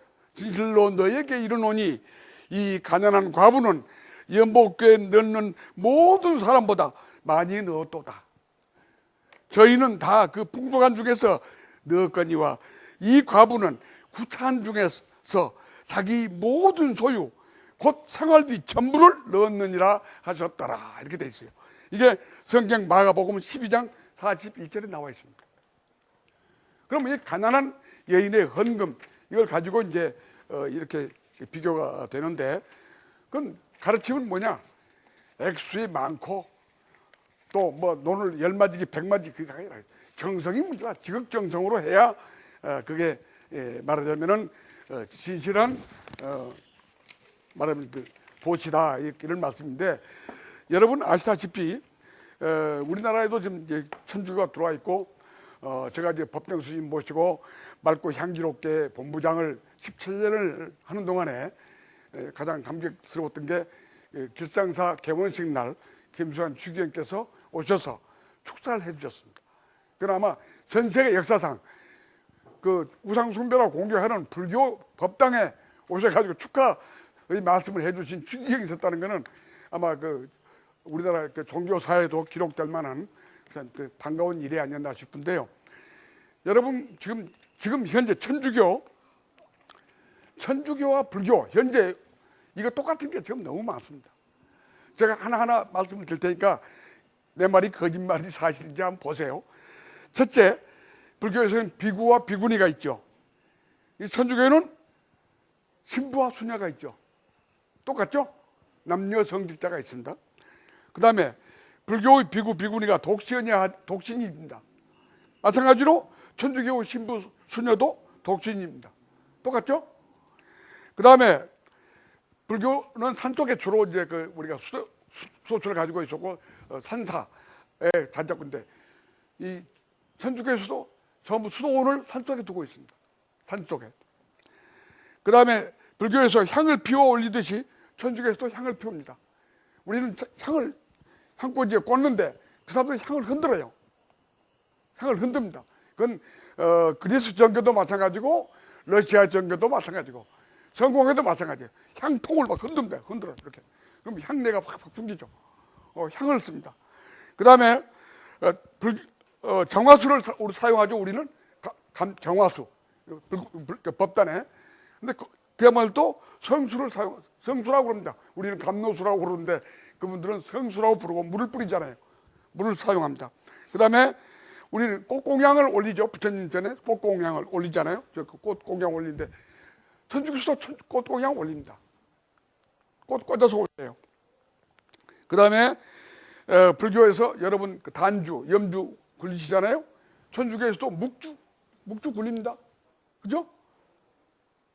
너에게 이르노니 이 가난한 과부는 연복궤에 넣는 모든 사람보다 많이 넣었도다. 저희는 다 그 풍족한 중에서 넣었거니와 이 과부는 구차한 중에서 자기 모든 소유 곧 생활비 전부를 넣었느니라 하셨더라. 이렇게 돼 있어요. 이게 성경 마가복음 12장 41절에 나와 있습니다. 그럼 이 가난한 여인의 헌금 이걸 가지고 이제 이렇게 비교가 되는데 그건 가르침은 뭐냐? 액수이 많고 또 뭐 돈을 10마지기 100마지기 그게 아니라 정성이 문제다. 지극정성으로 해야 그게 말하자면은 진실한 말하면 그 보시다 이런 말씀인데 여러분 아시다시피 우리나라에도 지금 이제 천주교가 들어와 있고 제가 이제 법정 스님 모시고 맑고 향기롭게 본부장을 17년을 하는 동안에 가장 감격스러웠던 게 길상사 개원식 날 김수환 주기원께서 오셔서 축사를 해주셨습니다. 그나마 전 세계 역사상 그 우상 숭배라고 공격하는 불교 법당에 오셔가지고 축하의 말씀을 해주신 주기경이 있었다는 것은 아마 그 우리나라 그 종교사에도 기록될 만한 그 반가운 일이 아니었나 싶은데요. 여러분 지금 현재 천주교와 불교 현재 이거 똑같은 게 지금 너무 많습니다. 제가 하나하나 말씀을 드릴 테니까 내 말이 거짓말이 사실인지 한번 보세요. 첫째, 불교에서는 비구와 비구니가 있죠. 이 천주교에는 신부와 수녀가 있죠. 똑같죠? 남녀 성직자가 있습니다. 그 다음에 불교의 비구, 비구니가 독신입니다. 마찬가지로 천주교 신부, 수녀도 독신입니다. 똑같죠? 그 다음에 불교는 산속에 주로 이제 그 우리가 소출을 가지고 있었고 산사의 잔작군데 이 천주교에서도 전부 수도원을 산속에 두고 있습니다. 산속에. 그 다음에 불교에서 향을 피워 올리듯이 천주교에서도 향을 피웁니다. 우리는 향꽂이에 꽂는데 그 사람들은 향을 흔들어요. 향을 흔듭니다. 그건 그리스 정교도 마찬가지고 러시아 정교도 마찬가지고 성공회도 마찬가지예요. 향통을 막 흔들어요. 이렇게. 그럼 향내가 확 풍기죠. 향을 씁니다. 그 다음에 정화수를 사용하죠. 우리는 정화수 법단에. 근데 그야말로 또 성수라고 그럽니다. 우리는 감로수라고 그러는데 그분들은 성수라고 부르고 물을 뿌리잖아요. 물을 사용합니다. 그 다음에 우리는 꽃공양을 올리죠. 부처님 전에 꽃공양을 올리잖아요. 꽃공양 올리는데 천주교에서도 꽃공양 올립니다. 꽃 꽂아서 올려요. 그 다음에 불교에서 여러분 단주, 염주 굴리시잖아요. 천주교에서도 묵주 굴립니다. 그죠?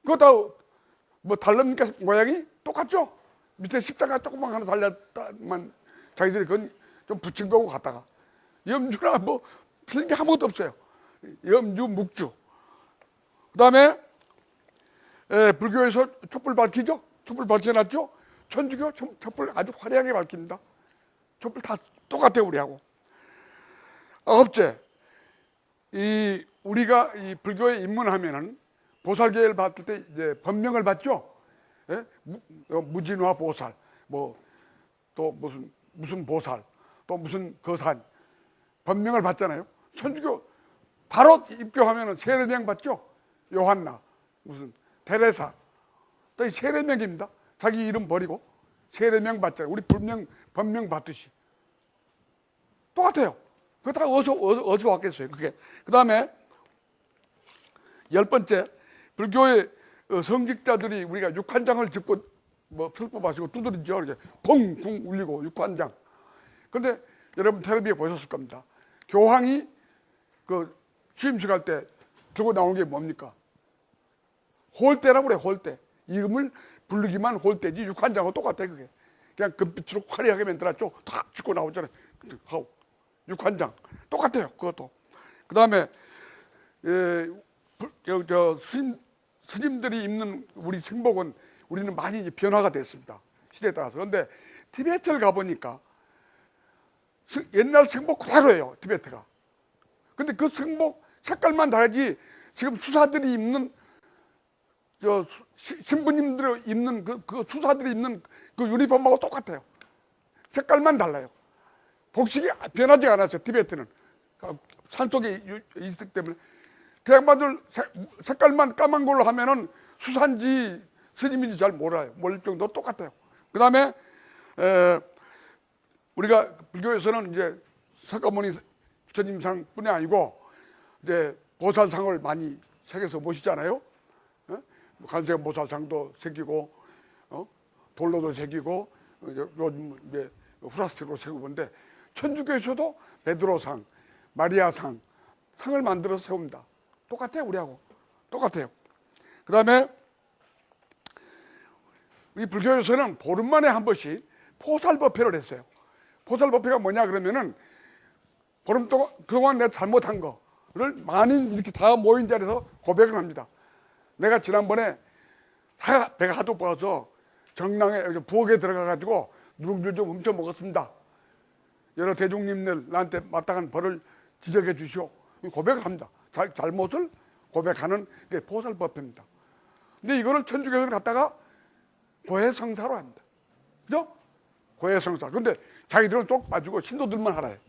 그거 다 뭐 달릅니까? 모양이 똑같죠? 밑에 십자가 조금만 하나 달렸다만 자기들이 그건 좀 붙인 거고 갔다가 염주나 뭐 틀린 게 아무것도 없어요. 염주, 묵주. 그 다음에 불교에서 촛불 밝히죠? 촛불 밝혀놨죠? 천주교 촛불 아주 화려하게 밝힙니다. 촛불 다 똑같아요, 우리하고. 아홉째, 우리가 이 불교에 입문하면은 보살계를 받을 때 이제 법명을 받죠. 예? 무진화 보살, 뭐 또 무슨 보살, 또 무슨 거산 법명을 받잖아요. 천주교 바로 입교하면은 세례명 받죠. 요한나, 무슨 테레사, 또 세례명입니다. 자기 이름 버리고 세례명 받잖아요. 우리 법명 받듯이 똑같아요. 그거 다 어디서 왔겠어요, 그게. 그 다음에 10번째, 불교의 성직자들이 우리가 육환장을 짚고 뭐 슬퍼 마시고 두드리죠. 이렇게 쿵쿵 울리고 육환장. 근데 여러분 텔레비에 보셨을 겁니다. 교황이 그 취임식 할 때 들고 나온 게 뭡니까? 홀대라고 그래, 홀대. 이름을 부르기만 홀대지 육환장하고 똑같아, 그게. 그냥 금빛으로 화려하게 만들었죠. 탁 짚고 나오잖아요. 하고. 육환장. 똑같아요, 그것도. 그 다음에, 스님들이 입는 우리 승복은 우리는 많이 이제 변화가 됐습니다. 시대에 따라서. 그런데 티베트를 가보니까 옛날 승복 그대로예요, 티베트가. 근데 그 승복 색깔만 다르지 지금 수사들이 입는 신부님들이 입는 그 수사들이 입는 그 유니폼하고 똑같아요. 색깔만 달라요. 복식이 변하지 않았어요, 티베트는. 산속에 있기 때문에. 그 양반들 색깔만 까만 걸로 하면은 수산지 스님인지 잘 몰라요. 모를 정도 똑같아요. 그 다음에 우리가 불교에서는 이제 석가모니 부처님상 뿐이 아니고 이제 보살상을 많이 새겨서 모시잖아요. 관세 보살상도 새기고 돌로도 새기고 요즘 이제 후라스틱으로 새기고 보는데 천주교에서도 베드로상, 마리아상 상을 만들어서 세웁니다. 똑같아요, 우리하고. 똑같아요. 그 다음에 우리 불교에서는 보름 만에 한 번씩 포살법회를 했어요. 포살법회가 뭐냐 그러면은 보름 동안 그동안 내가 잘못한 거를 만인 이렇게 다 모인 자리에서 고백을 합니다. 내가 지난번에 배가 하도 고파서 정랑에 부엌에 들어가가지고 누룽지를 좀 훔쳐 먹었습니다. 여러 대중님들 나한테 마땅한 벌을 지적해 주시오. 고백을 합니다. 잘못을 고백하는 게 보살법입니다. 근데 이거를 천주교에서 갖다가 고해성사로 합니다. 그죠? 고해성사. 근데 자기들은 쪽 빠지고 신도들만 하라 해.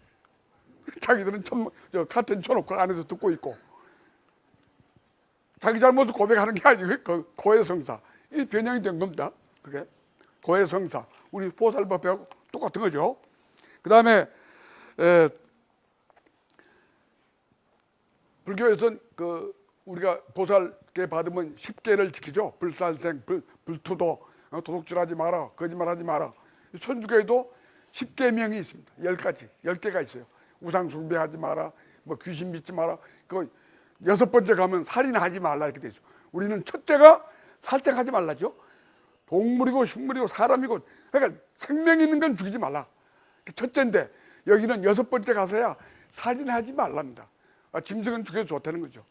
자기들은 카텐 쳐놓고 안에서 듣고 있고. 자기 잘못을 고백하는 게 아니고 그 고해성사. 이 변형이 된 겁니다. 그게 고해성사. 우리 보살법하고 똑같은 거죠. 그 다음에 불교에서는 우리가 보살께 받으면 10계를 지키죠. 불살생, 불투도, 도둑질하지 마라, 거짓말하지 마라. 천주교에도 10계명이 있습니다. 10개가 있어요. 우상 숭배하지 마라, 뭐 귀신 믿지 마라. 그 6번째 가면 살인하지 말라 이렇게 돼 있죠. 우리는 첫째가 살생하지 말라죠. 동물이고 식물이고 사람이고, 그러니까 생명 있는 건 죽이지 말라. 첫째인데 여기는 6번째 가서야 살인하지 말랍니다. 짐승은 죽여도 좋다는 거죠.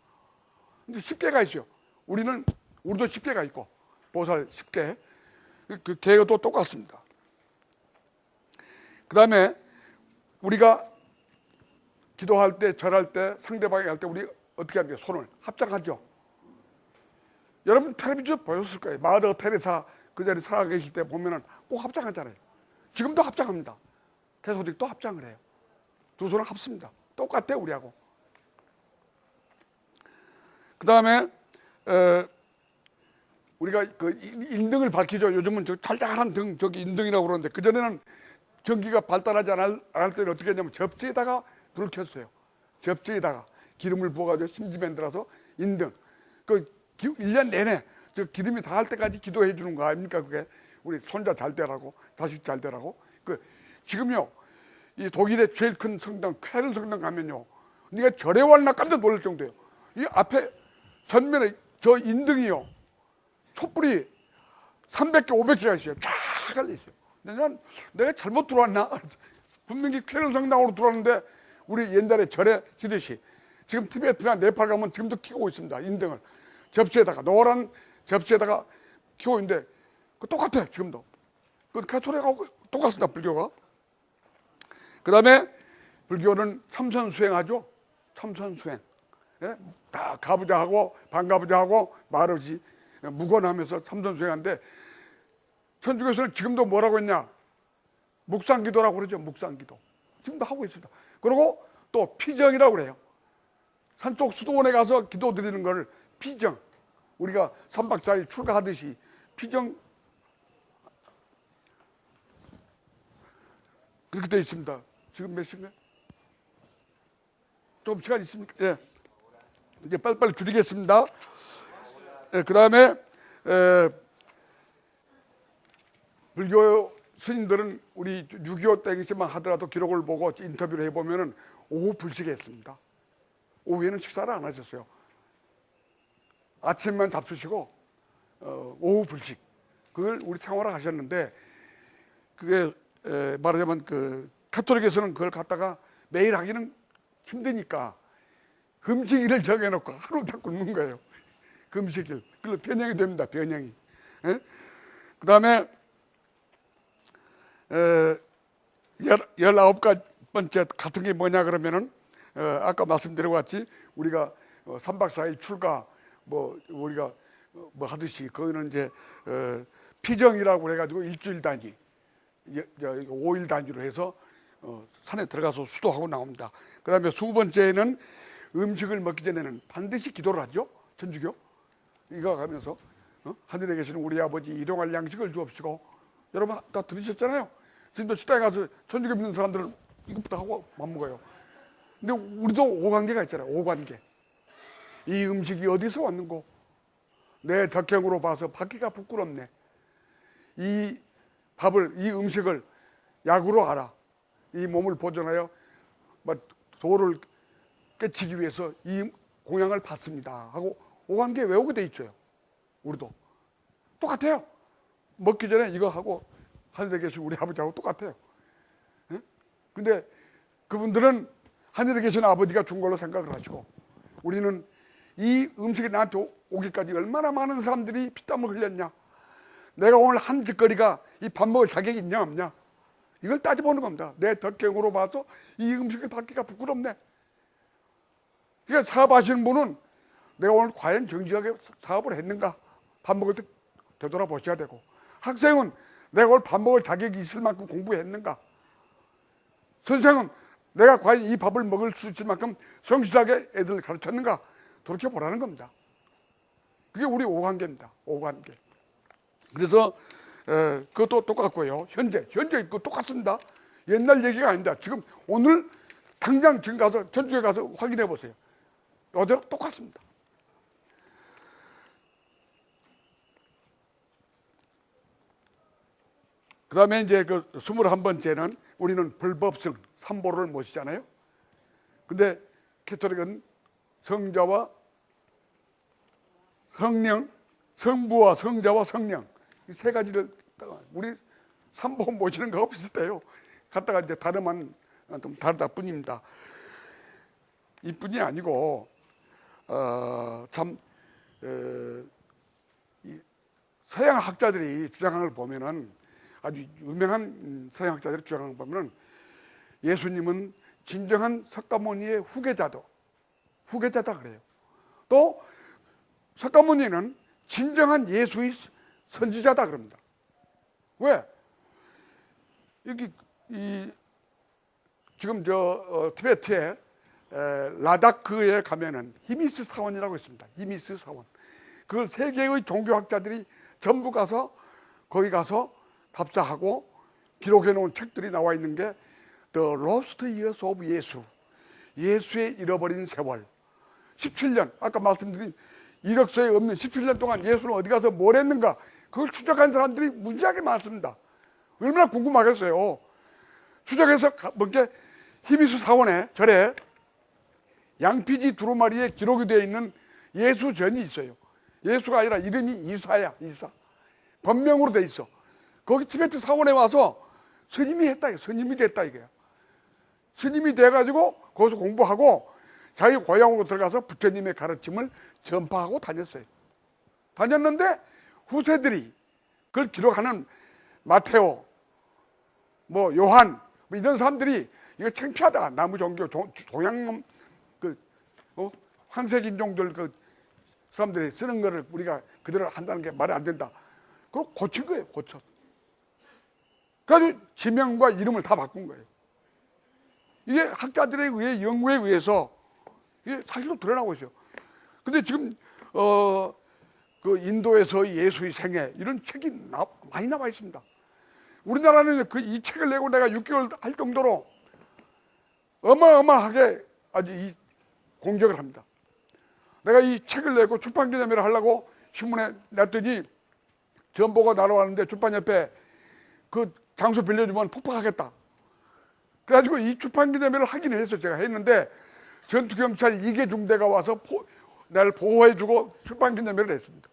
근데 10개가 있어요. 우리도 10개가 있고 보살 10개. 그 계가 또 똑같습니다. 그 다음에 우리가 기도할 때, 절할 때, 상대방이 할 때 우리 어떻게 합니까? 손을 합장하죠. 여러분 텔레비전 보셨을 거예요. 마더 테레사 그 자리에 살아계실 때 보면은 꼭 합장하잖아요. 지금도 합장합니다. 개소딕도 합장을 해요. 두 손을 합습니다. 똑같아요, 우리하고. 그 다음에 우리가 그 인등을 밝히죠. 요즘은 저 잘잘한 등, 저기 인등이라고 그러는데, 그전에는 전기가 발달하지 않을 때는 어떻게 했냐면 접시에다가 불을 켰어요. 접시에다가 기름을 부어가지고 심지맨 들어서 인등. 그 1년 내내 저 기름이 닿을 때까지 기도해 주는 거 아닙니까? 그게 우리 손자 잘 되라고, 자식 잘 되라고. 지금요, 이 독일의 제일 큰 성당, 쾌를 성당 가면요, 네가 절에 왔나 깜짝 놀랄 정도예요. 이 앞에 전면에 저 인등이요, 촛불이 300개, 500개가 있어요. 쫙 깔려 있어요. 근데 내가 잘못 들어왔나? 분명히 쾌를 성당으로 들어왔는데, 우리 옛날에 절에 기듯이 지금 티베트나 네팔 가면 지금도 켜고 있습니다. 인등을 접시에다가, 노란 접시에다가 켜고 있는데 그 똑같아. 지금도 그 가톨릭하고 똑같습니다. 불교가. 그 다음에 불교는 참선수행하죠. 참선수행. 예? 다 가부좌 하고 반가부좌 하고 말없이 무건하면서 참선수행하는데, 천주교에서는 지금도 뭐라고 했냐? 묵상기도라고 그러죠. 묵상기도. 지금도 하고 있습니다. 그리고 또 피정이라고 그래요. 산속 수도원에 가서 기도 드리는 걸 피정. 우리가 3박 4일 출가하듯이 피정, 그렇게 되어 있습니다. 지금 몇 시인가요? 좀 시간 있습니까? 예. 이제 빨리빨리 줄이겠습니다. 예, 그 다음에 불교 스님들은 우리 6.25 땡시만 하더라도 기록을 보고 인터뷰를 해보면은 오후 불식에 했습니다. 오후에는 식사를 안 하셨어요. 아침만 잡수시고 오후 불식, 그걸 우리 생활화 하셨는데, 그게 말하자면 그 가톨릭에서는 그걸 갖다가 매일 하기는 힘드니까 금식일을 정해놓고 하루 다 굶는 거예요. 금식일. 그걸로 변형이 됩니다. 변형이. 예? 그 다음에 19번째 같은 게 뭐냐 그러면은, 아까 말씀드려왔지, 우리가 3박 4일 출가 우리가 하듯이, 거기는 이제 피정이라고 해가지고 일주일 단위, 5일 단위로 해서 산에 들어가서 수도하고 나옵니다. 그 다음에 20번째는 음식을 먹기 전에는 반드시 기도를 하죠. 천주교. 이거 가면서 하늘에 계시는 우리 아버지 일용할 양식을 주옵시고. 여러분 다 들으셨잖아요. 지금도 식당에 가서 천주교 믿는 사람들은 이것부터 하고 밥 먹어요. 근데 우리도 오관계가 있잖아요. 오관계. 이 음식이 어디서 왔는고? 내 덕행으로 봐서 받기가 부끄럽네. 이 음식을 약으로 알아. 이 몸을 보존하여 도를 깨치기 위해서 이 공양을 받습니다 하고 오관계 외우게 돼 있죠. 우리도 똑같아요. 먹기 전에 이거 하고 하늘에 계신 우리 아버지하고 똑같아요. 예? 근데 그분들은 하늘에 계신 아버지가 준 걸로 생각을 하시고, 우리는 이 음식이 나한테 오기까지 얼마나 많은 사람들이 피땀을 흘렸냐, 내가 오늘 한 짓거리가 이 밥 먹을 자격이 있냐 없냐, 이걸 따져보는 겁니다. 내 덕경으로 봐서 이 음식을 받기가 부끄럽네. 그러니까 사업하시는 분은 내가 오늘 과연 정직하게 사업을 했는가? 밥 먹을 때 되돌아보셔야 되고, 학생은 내가 오늘 밥 먹을 자격이 있을 만큼 공부했는가? 선생은 내가 과연 이 밥을 먹을 수 있을 만큼 성실하게 애들을 가르쳤는가? 돌이켜보라는 겁니다. 그게 우리 오관계입니다. 오관계. 그래서 그것도 똑같고요. 현재 있고 똑같습니다. 옛날 얘기가 아닙니다. 지금 오늘 당장 지금 가서 전주에 가서 확인해 보세요. 이대로 똑같습니다. 그 다음에 이제 그 21번째는 우리는 불법성, 삼보를 모시잖아요. 근데 캐톨릭은 성자와 성령, 성부와 성자와 성령, 이 세 가지를 우리 삼보 모시는 거하고 비슷해요. 갖다가 이제 다르만 좀 다르다 뿐입니다. 이뿐이 아니고 서양 학자들이 주장하는 걸 보면은, 아주 유명한 서양 학자들이 주장하는 걸 보면은, 예수님은 진정한 석가모니의 후계자다 그래요. 또 석가모니는 진정한 예수의 선지자다 그럽니다. 왜? 여기 지금 티베트에 라다크에 가면은 히미스 사원이라고 있습니다. 히미스 사원. 그걸 세계의 종교학자들이 전부 가서 거기 가서 답사하고 기록해 놓은 책들이 나와 있는 게 The Lost Years of 예수, 예수의 잃어버린 세월. 17년, 아까 말씀드린 이력서에 없는 17년 동안 예수는 어디 가서 뭘 했는가, 그걸 추적한 사람들이 무지하게 많습니다. 얼마나 궁금하겠어요. 추적해서 뭔게 히미스 사원에 절에 양피지 두루마리에 기록이 되어 있는 예수전이 있어요. 예수가 아니라 이름이 이사야. 이사. 본명으로 돼 있어. 거기 티베트 사원에 와서 스님이 했다. 스님이 됐다 이게야. 스님이 돼가지고 거기서 공부하고 자기 고향으로 들어가서 부처님의 가르침을 전파하고 다녔어요. 다녔는데 후세들이 그걸 기록하는 마테오, 요한, 이런 사람들이 이거 창피하다. 나무 종교, 동양 황색인종들 사람들이 쓰는 거를 우리가 그대로 한다는 게 말이 안 된다. 그걸 고친 거예요. 고쳤어. 그래가지고 지명과 이름을 다 바꾼 거예요. 이게 학자들에 의해, 연구에 의해서 이게 사실로 드러나고 있어요. 근데 지금 그 인도에서 예수의 생애 이런 책이 많이 나와 있습니다. 우리나라는 이 책을 내고 내가 6개월 할 정도로 어마어마하게 아주 이 공격을 합니다. 내가 이 책을 내고 출판기념회를 하려고 신문에 냈더니 전보가 날아왔는데 출판협회 그 장소 빌려주면 폭파하겠다. 그래가지고 이 출판기념회를 하긴 했어요. 제가 했는데 전투경찰 2개 중대가 와서 나를 보호해주고 출판기념회를 했습니다.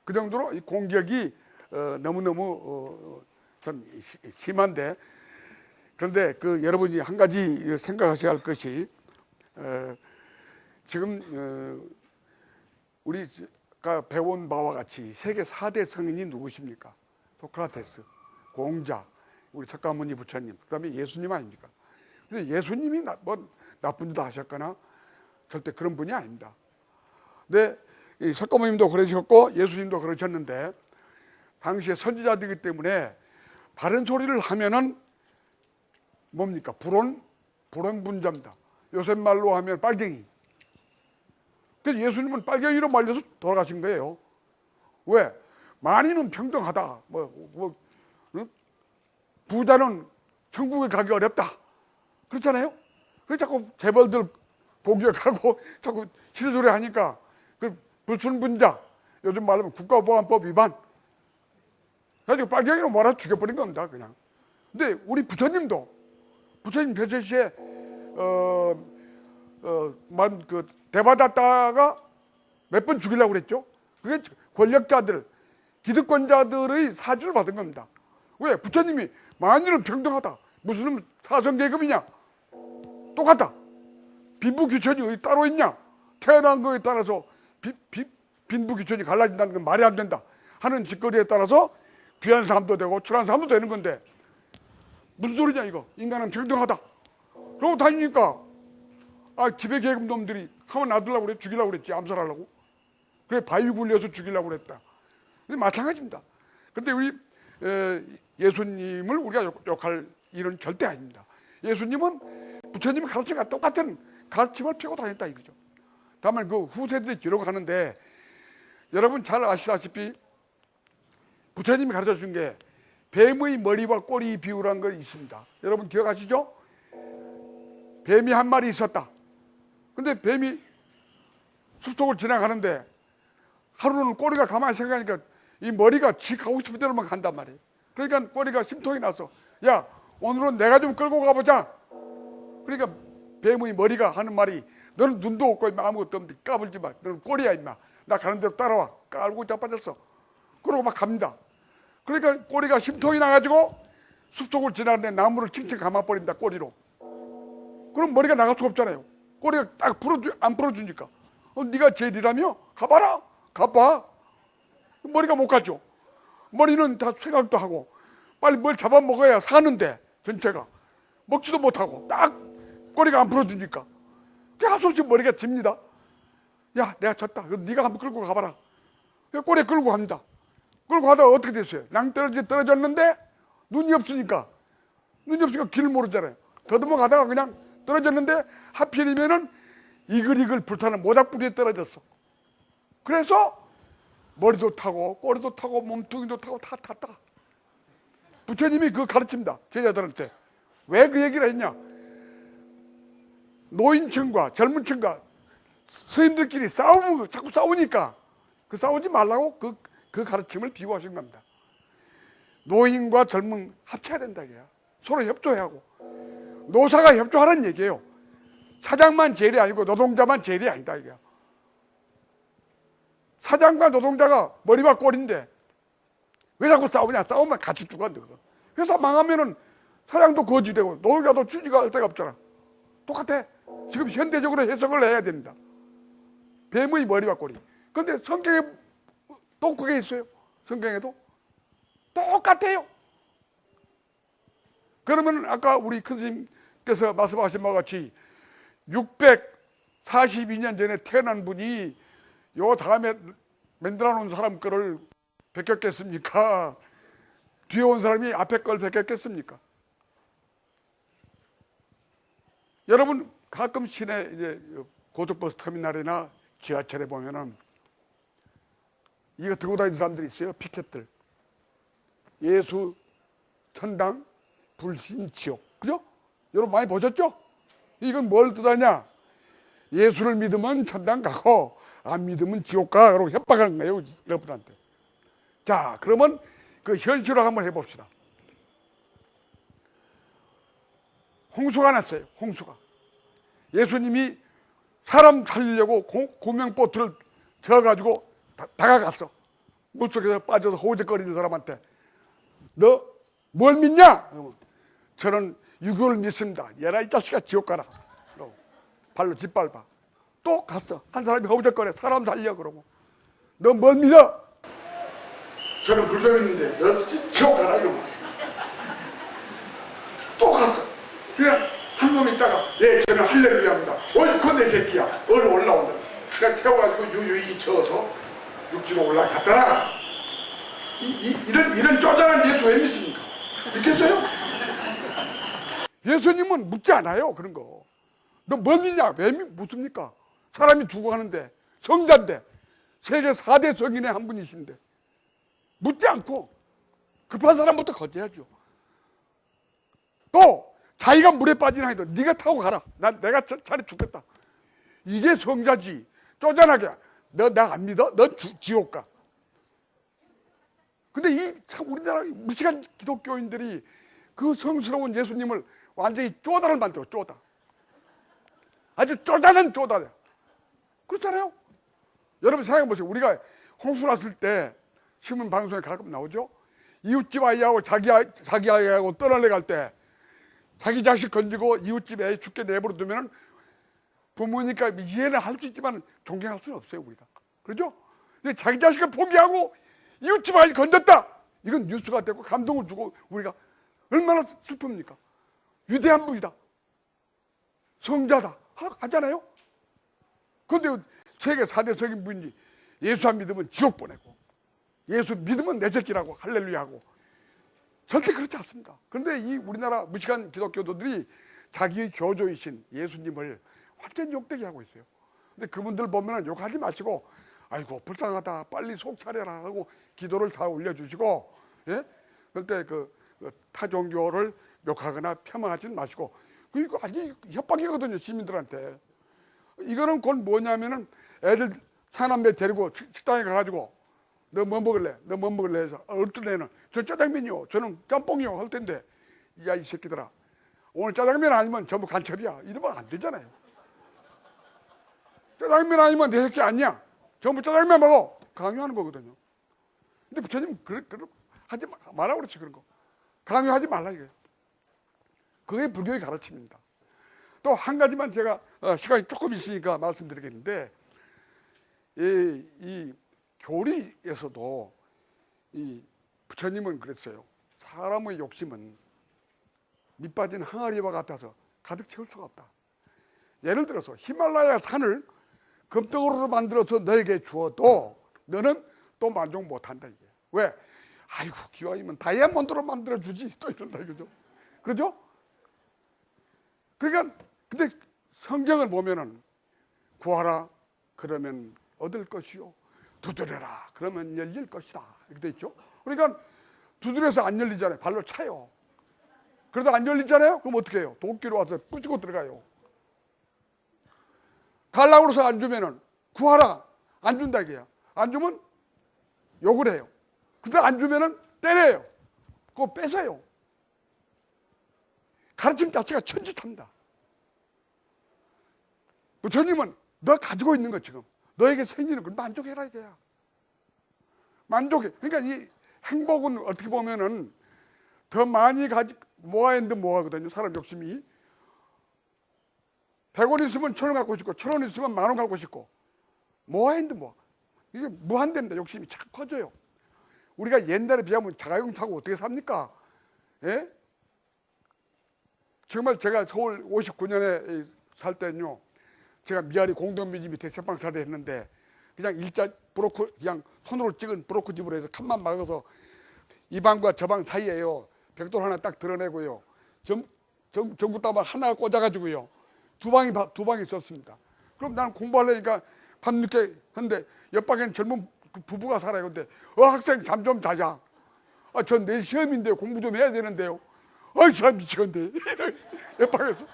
그 정도로 이 공격이 너무너무 좀 심한데, 그런데 여러분이 한 가지 생각하셔야 할 것이 지금 우리가 배운 바와 같이 세계 4대 성인이 누구십니까? 소크라테스, 공자, 우리 석가모니 부처님, 그 다음에 예수님 아닙니까? 근데 예수님이 나쁜 짓 하셨거나 절대 그런 분이 아닙니다. 근데 이 석가모님도 그러셨고 예수님도 그러셨는데, 당시에 선지자들이기 때문에 바른 소리를 하면은 뭡니까? 불온분자입니다. 요새 말로 하면 빨갱이. 그래서 예수님은 빨갱이로 말려서 돌아가신 거예요. 왜? 만인은 평등하다. 부자는 천국에 가기 어렵다. 그렇잖아요? 그래서 자꾸 재벌들 공격하고 자꾸 시리소리 하니까 불순분자, 요즘 말하면 국가보안법 위반. 그래서 빨갱이로 몰아 죽여버린 겁니다, 그냥. 근데 우리 부처님 벼슬시에 대받았다가 몇 번 죽이려고 그랬죠. 그게 권력자들, 기득권자들의 사주를 받은 겁니다. 왜? 부처님이 만인은 평등하다. 무슨 사성계급이냐? 똑같다. 빈부귀천이 따로 있냐? 태어난 거에 따라서 빈부귀천이 갈라진다는 건 말이 안 된다 하는 짓거리에 따라서 귀한 사람도 되고 천한 사람도 되는 건데, 무슨 소리냐 이거. 인간은 평등하다. 그러고 다니니까 기백 계급 놈들이 가만 놔두려고 그래. 죽이려고 그랬지. 암살하려고. 그래 바위 굴려서 죽이려고 그랬다. 근데 마찬가지입니다. 근데 우리 예수님을 우리가 욕할 일은 절대 아닙니다. 예수님은 부처님이 가르침과 똑같은 가르침을 펴고 다녔다 이거죠. 다만 그 후세들이 기록하는데 여러분 잘 아시다시피 부처님이 가르쳐 준 게 뱀의 머리와 꼬리 비유라는 거 있습니다. 여러분 기억하시죠? 뱀이 한 마리 있었다. 근데 뱀이 숲속을 지나가는데 하루는 꼬리가 가만히 생각하니까 이 머리가 지 가고 싶은 대로만 간단 말이에요. 그러니까 꼬리가 심통이 나서 야 오늘은 내가 좀 끌고 가보자. 그러니까 뱀의 머리가 하는 말이 너는 눈도 없고 아무것도 없는데 까불지 마. 너는 꼬리야 임마. 나 가는 대로 따라와. 깔고 자빠졌어. 그러고 막 갑니다. 그러니까 꼬리가 심통이 나가지고 숲속을 지나는데 나무를 칭칭 감아버린다 꼬리로. 그럼 머리가 나갈 수가 없잖아요. 꼬리가 딱 안 풀어주니까 네가 제일이라며? 가봐라. 가봐. 머리가 못 가죠. 머리는 다 생각도 하고 빨리 뭘 잡아먹어야 사는데 전체가 먹지도 못하고 딱 꼬리가 안 풀어주니까 하소없이 머리가 집니다. 야 내가 졌다. 그럼 네가 한번 끌고 가봐라. 꼬리에 끌고 갑니다. 끌고 가다가 어떻게 됐어요? 떨어졌는데 눈이 없으니까 길을 모르잖아요. 더듬어 가다가 그냥 떨어졌는데 하필이면은 이글이글 불타는 모닥불이에 떨어졌어. 그래서 머리도 타고 꼬리도 타고 몸뚱이도 타고 다 탔다. 부처님이 그 가르칩니다. 제자들한테. 왜 그 얘기를 했냐? 노인층과 젊은층과 스님들끼리 자꾸 싸우니까 그 싸우지 말라고 그 가르침을 비유하신 겁니다. 노인과 젊은 합쳐야 된다 이게야. 서로 협조해야 하고 노사가 협조하라는 얘기예요. 사장만 제일이 아니고 노동자만 제일이 아니다 이게야. 사장과 노동자가 머리와 꼬리인데 왜 자꾸 싸우냐? 싸우면 같이 죽어간다. 회사 망하면은 사장도 거지되고 노동자도 취직할 데가 없잖아. 똑같아. 지금 현대적으로 해석을 해야 됩니다. 뱀의 머리와 꼬리. 그런데 성경에 또 그게 있어요. 성경에도 똑같아요. 그러면 아까 우리 큰 스님께서 말씀하신 바와 같이 642년 전에 태어난 분이 요 다음에 만들어 놓은 사람 거를 베꼈겠습니까? 뒤에 온 사람이 앞에 걸 베꼈겠습니까? 여러분 가끔 시내 이제 고속버스 터미널이나 지하철에 보면은 이거 들고 다니는 사람들이 있어요. 피켓들. 예수, 천당, 불신, 지옥. 그죠? 여러분 많이 보셨죠? 이건 뭘 뜻하냐? 예수를 믿으면 천당 가고 안 믿으면 지옥 가. 그러고 협박하는 거예요. 여러분한테. 자, 그러면 그 현실화 한번 해봅시다. 홍수가 났어요. 홍수가. 예수님이 사람 살리려고 구명보트를 저어가지고 다가갔어. 물속에서 빠져서 호적거리는 사람한테 너 뭘 믿냐? 저는 유교를 믿습니다. 얘라 이 자식아 지옥 가라. 발로 짓밟아. 또 갔어. 한 사람이 허우적거려. 사람 살려 그러고. 너 뭘 믿어? 저는 불교 믿는데 너 지옥 가라 이러고. 또 갔어. 그냥 한 놈 있다가 저는 할렐루야입니다. 옳고 내 새끼야. 얼른 올라온다. 그냥 태워가지고 유유히 쳐서 육지로 올라갔더라. 이런 쪼잔한 예수 왜 믿습니까? 믿겠어요? 예수님은 묻지 않아요. 그런 거. 너 뭘 믿냐? 왜 묻습니까? 사람이 죽어가는데 성자인데 세계 4대 성인의 한 분이신데 묻지 않고 급한 사람부터 거쳐야죠. 또 자기가 물에 빠지나 해도 네가 타고 가라. 내가 차라리 죽겠다. 이게 성자지. 쪼잔하게 너 나 안 믿어? 너 지옥 가. 근데 참 우리나라 무식한 기독교인들이 그 성스러운 예수님을 완전히 쪼다를 만들어. 쪼다. 아주 쪼잔한 쪼다야. 그렇잖아요. 여러분 생각해 보세요. 우리가 홍수 났을 때 신문 방송에 가끔 나오죠. 이웃집 아이하고 자기 아이하고 떠날래 갈 때 자기 자식 건지고 이웃집 애 죽게 내버려 두면 부모니까 이해는 할 수 있지만 존경할 수는 없어요 우리가. 그렇죠? 근데 자기 자식을 포기하고 이웃집 아이 건졌다. 이건 뉴스가 되고 감동을 주고 우리가 얼마나 슬픕니까? 위대한 분이다, 성자다 하잖아요. 그런데 세계 4대 석인 분이 예수 안 믿으면 지옥 보내고, 예수 믿으면 내 새끼라고 할렐루야 하고, 절대 그렇지 않습니다. 그런데 이 우리나라 무식한 기독교도들이 자기의 교조이신 예수님을 완전히 욕되게 하고 있어요. 근데 그분들 보면 욕하지 마시고, 아이고 불쌍하다, 빨리 속 차려라 하고 기도를 다 올려주시고, 예? 그때 그 타종교를 욕하거나 폄하하지 마시고, 이거 아주 협박이거든요, 시민들한테. 이거는 곧 뭐냐면은 애들 사남매 데리고 식당에 가가지고 너 뭐 먹을래? 너 뭐 먹을래? 해서 어떤 애는 저 짜장면이요, 저는 짬뽕이요 할 텐데, 야 이 새끼들아, 오늘 짜장면 아니면 전부 간첩이야 이러면 안 되잖아요. 짜장면 아니면 내 새끼 아니야, 전부 짜장면 먹어, 강요하는 거거든요. 근데 부처님 하지 말라고 그랬지. 그런 거 강요하지 말라 이거예요. 그게 불교의 가르침입니다. 또 한 가지만 제가 시간이 조금 있으니까 말씀드리겠는데, 이 교리에서도 이 부처님은 그랬어요. 사람의 욕심은 밑빠진 항아리와 같아서 가득 채울 수가 없다. 예를 들어서 히말라야 산을 금덩어리로 만들어서 너에게 주어도 너는 또 만족 못한다 이게. 왜? 아이고 기왕이면 다이아몬드로 만들어 주지 또 이런다 이거죠. 그렇죠? 그러니까 근데 성경을 보면은 구하라 그러면 얻을 것이요, 두드려라 그러면 열릴 것이다 이렇게 돼 있죠. 그러니까 두드려서 안 열리잖아요. 발로 차요. 그래도 안 열리잖아요. 그럼 어떻게 해요? 도끼로 와서 부시고 들어가요. 달라고 해서 안 주면은 구하라 안 준다 이게야. 안 주면 욕을 해요. 근데 안 주면은 때려요. 그거 뺏어요. 가르침 자체가 천지탑니다. 부처님은 너 가지고 있는 거 지금 너에게 생기는 걸 만족해라 이거야. 만족해. 그러니까 이 행복은 어떻게 보면은 더 많이 모아야 하는데 뭐하거든요. 사람 욕심이 100원 있으면 1000원 갖고 싶고 1000원 있으면 10,000원 갖고 싶고 모아야 하는데 뭐 이게 무한대입니다. 욕심이 자꾸 커져요. 우리가 옛날에 비하면 자가용 타고 어떻게 삽니까? 예? 정말 제가 서울 59년에 살 때는요, 제가 미아리 공동묘지 밑에 세방살이 했는데 그냥 일자 브로커 그냥 손으로 찍은 브로커 집으로 해서 칸만 막아서 이 방과 저 방 사이에요 벽돌 하나 딱 드러내고요, 전구다발 하나 꽂아가지고요 두 방이 있었습니다. 그럼 나는 공부하려니까 밤늦게 하는데 옆방에는 젊은 부부가 살아요. 근데 학생 잠 좀 자자. 전 내일 시험인데요, 공부 좀 해야 되는데요. 이 사람 미치겠네. 옆방에서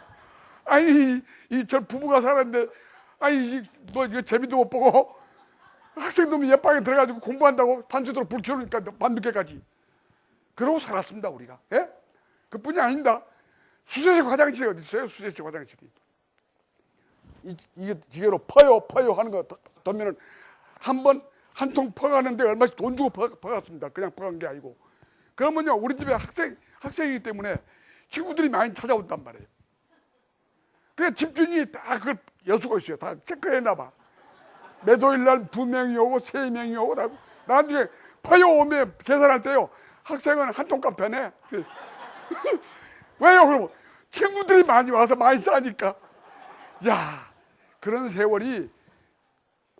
아니 이 저 부부가 살았는데 아니 뭐 이거 재미도 못 보고 학생놈이 옆방에 들어가지고 공부한다고 밤새도록 불 켜놓으니까 밤늦게까지 그러고 살았습니다 우리가. 예? 그뿐이 아닙니다. 수세식 화장실이 어디 있어요? 수세식 화장실이 이게 기계로 퍼요 하는 거 덤면은 한 통 퍼가는데 얼마씩 돈 주고 퍼갔습니다. 그냥 퍼간 게 아니고. 그러면요 우리 집에 학생이기 때문에 친구들이 많이 찾아온단 말이에요. 그냥 집주인이 다 그걸 여수고 있어요. 다 체크해놔 봐. 매도일 날 2명이 오고 3명이 오고 나중에 퍼요 오면 계산할 때요 학생은 한 통값 변해. 왜요? 그러면 친구들이 많이 와서 많이 싸니까. 야, 그런 세월이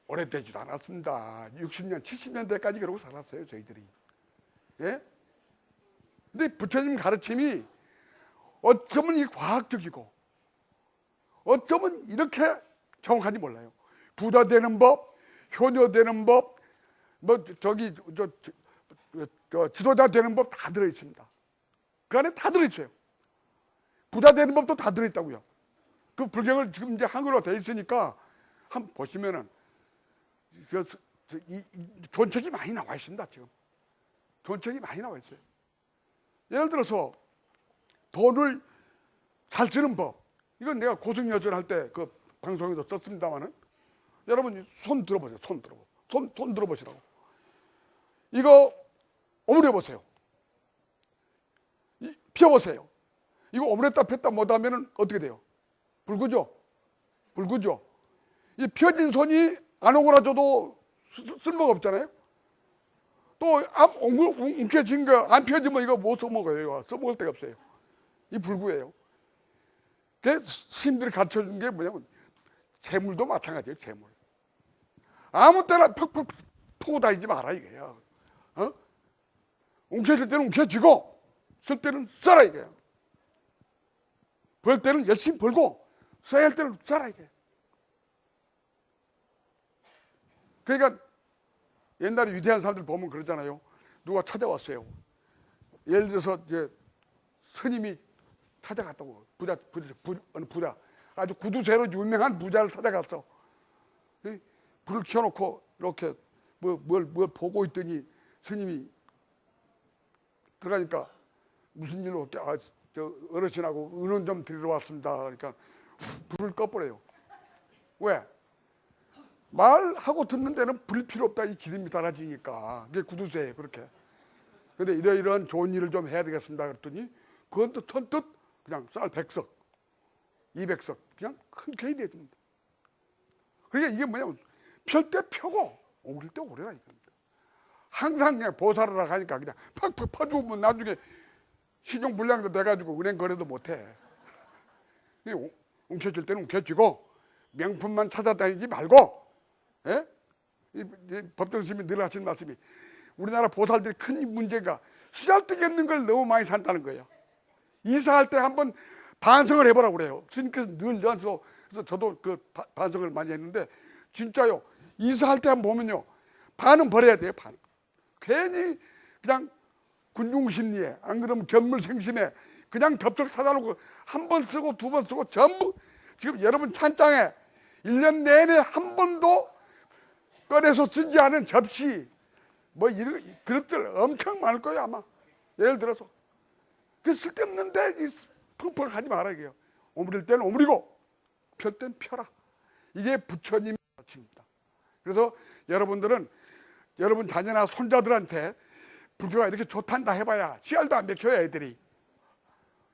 오래되지도 않았습니다. 60년, 70년대까지 그러고 살았어요, 저희들이. 예? 근데 부처님 가르침이 어쩌면 이 과학적이고 어쩌면 이렇게 정확한지 몰라요. 부자 되는 법, 효녀 되는 법, 지도자 되는 법 다 들어있습니다. 그 안에 다 들어있어요. 부자 되는 법도 다 들어있다고요. 그 불경을 지금 이제 한글로 돼 있으니까 한번 보시면은 존책이 많이 나와 있습니다. 지금 존책이 많이 나와 있어요. 예를 들어서 돈을 잘 쓰는 법, 이건 내가 고승여전 할 때 그 방송에서 썼습니다만은 여러분 손 들어보세요. 손 들어보시라고. 이거 오므려 보세요. 펴보세요. 이거 오므렸다 폈다 못하면은 어떻게 돼요? 붉으죠? 이 펴진 손이 안 오그라져도 쓸모가 없잖아요. 움켜진 거 안 펴지면 이거 못 써먹어요. 이거 써먹을 데가 없어요. 이 불구예요. 그래서 스님들이 가르쳐준 게 뭐냐면 재물도 마찬가지예요. 재물. 아무 때나 퍽퍽 포고 다니지 마라 이거예요. 움켜질 때는 움켜쥐고 쓸 때는 써라 이거예요. 벌 때는 열심히 벌고 써야 할 때는 써라 이거예요. 그러니까 옛날에 위대한 사람들 보면 그러잖아요. 누가 찾아왔어요. 예를 들어서 이제 스님이 찾아갔다고. 어느 부자. 아주 구두쇠로 유명한 부자를 찾아갔어. 불을 켜놓고 이렇게 뭘 보고 있더니 스님이 들어가니까 무슨 일로 저 어르신하고 은원 좀 드리러 왔습니다. 그러니까 불을 꺼버려요. 왜? 말하고 듣는 데는 불 필요 없다. 이 기름이 달아지니까. 그게 구두쇠예요. 그렇게. 근데 이런 좋은 일을 좀 해야 되겠습니다. 그랬더니 그건 또 선뜻 그냥 쌀 100석, 200석 그냥 흔쾌히 내줍니다. 그러니까 이게 뭐냐면 펼 때 펴고 오를 때 오래라 이겁니다. 항상 그냥 보살하라 하니까 그냥 팍팍 퍼주면 나중에 신용불량도 돼가지고 은행 거래도 못해. 움켜질 때는 움켜쥐고 명품만 찾아다니지 말고, 예? 이 법정스님이 늘 하시는 말씀이 우리나라 보살들이 큰 문제가 쓰잘데기 없는 걸 너무 많이 산다는 거예요. 이사할 때 한번 반성을 해보라고 그래요. 스님께서 늘 연서 그래서 저도 그 반성을 많이 했는데 진짜요. 이사할 때 한번 보면요. 반은 버려야 돼요. 반. 괜히 그냥 군중심리에 안 그러면 견물생심에 그냥 접촉 사다놓고 한 번 쓰고 두 번 쓰고 전부 지금 여러분 찬장에 1년 내내 한 번도 꺼내서 쓰지 않은 접시 뭐 이런 그릇들 엄청 많을 거예요 아마. 예를 들어서 그 쓸데없는데 펑펑 하지 말아 이게요. 오므릴 때는 오므리고 펼 때는 펴라. 이게 부처님의 가르침입니다. 그래서 여러분들은 여러분 자녀나 손자들한테 불교가 이렇게 좋단다 해봐야 씨알도 안 맥혀요 애들이.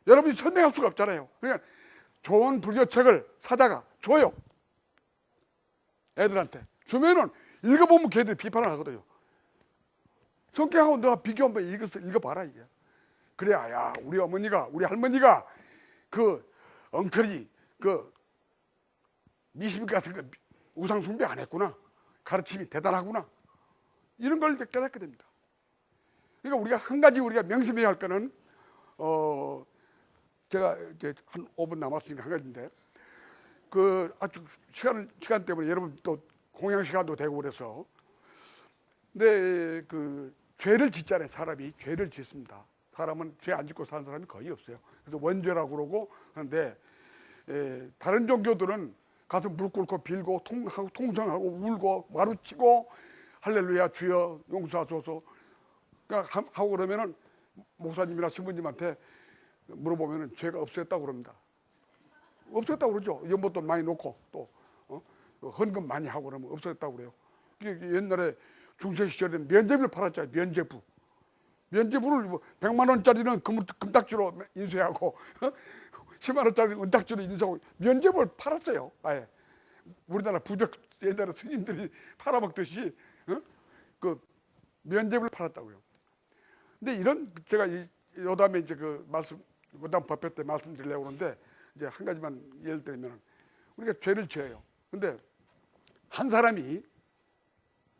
여러분이 설명할 수가 없잖아요. 그러니까 좋은 불교책을 사다가 줘요. 애들한테 주면은 읽어보면 걔들이 비판을 하거든요. 성경하고 너가 비교 한번 읽어봐라 이게. 그래야 야 우리 어머니가 우리 할머니가 그 엉터리 그 미신 같은 거 우상 숭배 안 했구나. 가르침이 대단하구나. 이런 걸 깨닫게 됩니다. 그러니까 우리가 한 가지 우리가 명심해야 할 거는 제가 이제 한 5분 남았으니까 한 가지인데 그 아주 시간 때문에 여러분 또 공양 시간도 되고 그래서 근데 그 죄를 짓잖아요. 사람이 죄를 짓습니다. 사람은 죄 안 짓고 사는 사람이 거의 없어요. 그래서 원죄라고 그러고 하는데 다른 종교들은 가서 무릎 꿇고 빌고 통성하고 울고 마루치고 할렐루야 주여 용서하소서 그러니까 하고 그러면은 목사님이나 신부님한테 물어보면은 죄가 없어졌다고 그럽니다. 없어졌다고 그러죠. 연못돈 많이 놓고 또 헌금 많이 하고 그러면 없어졌다고 그래요. 옛날에 중세 시절에 면제부를 팔았잖아요. 면제부를 100만 원짜리는 금딱지로 인쇄하고 10만 원짜리는 은딱지로 인쇄하고 면제부를 팔았어요. 아예 우리나라 부적 옛날에 스님들이 팔아먹듯이 그 면제부를 팔았다고요. 근데 이런 제가 요 다음에 이제 그 말씀 그다음 법회 때 말씀드리려고 하는데 이제 한 가지만 예를 들면 우리가 죄를 지어요. 근데 한 사람이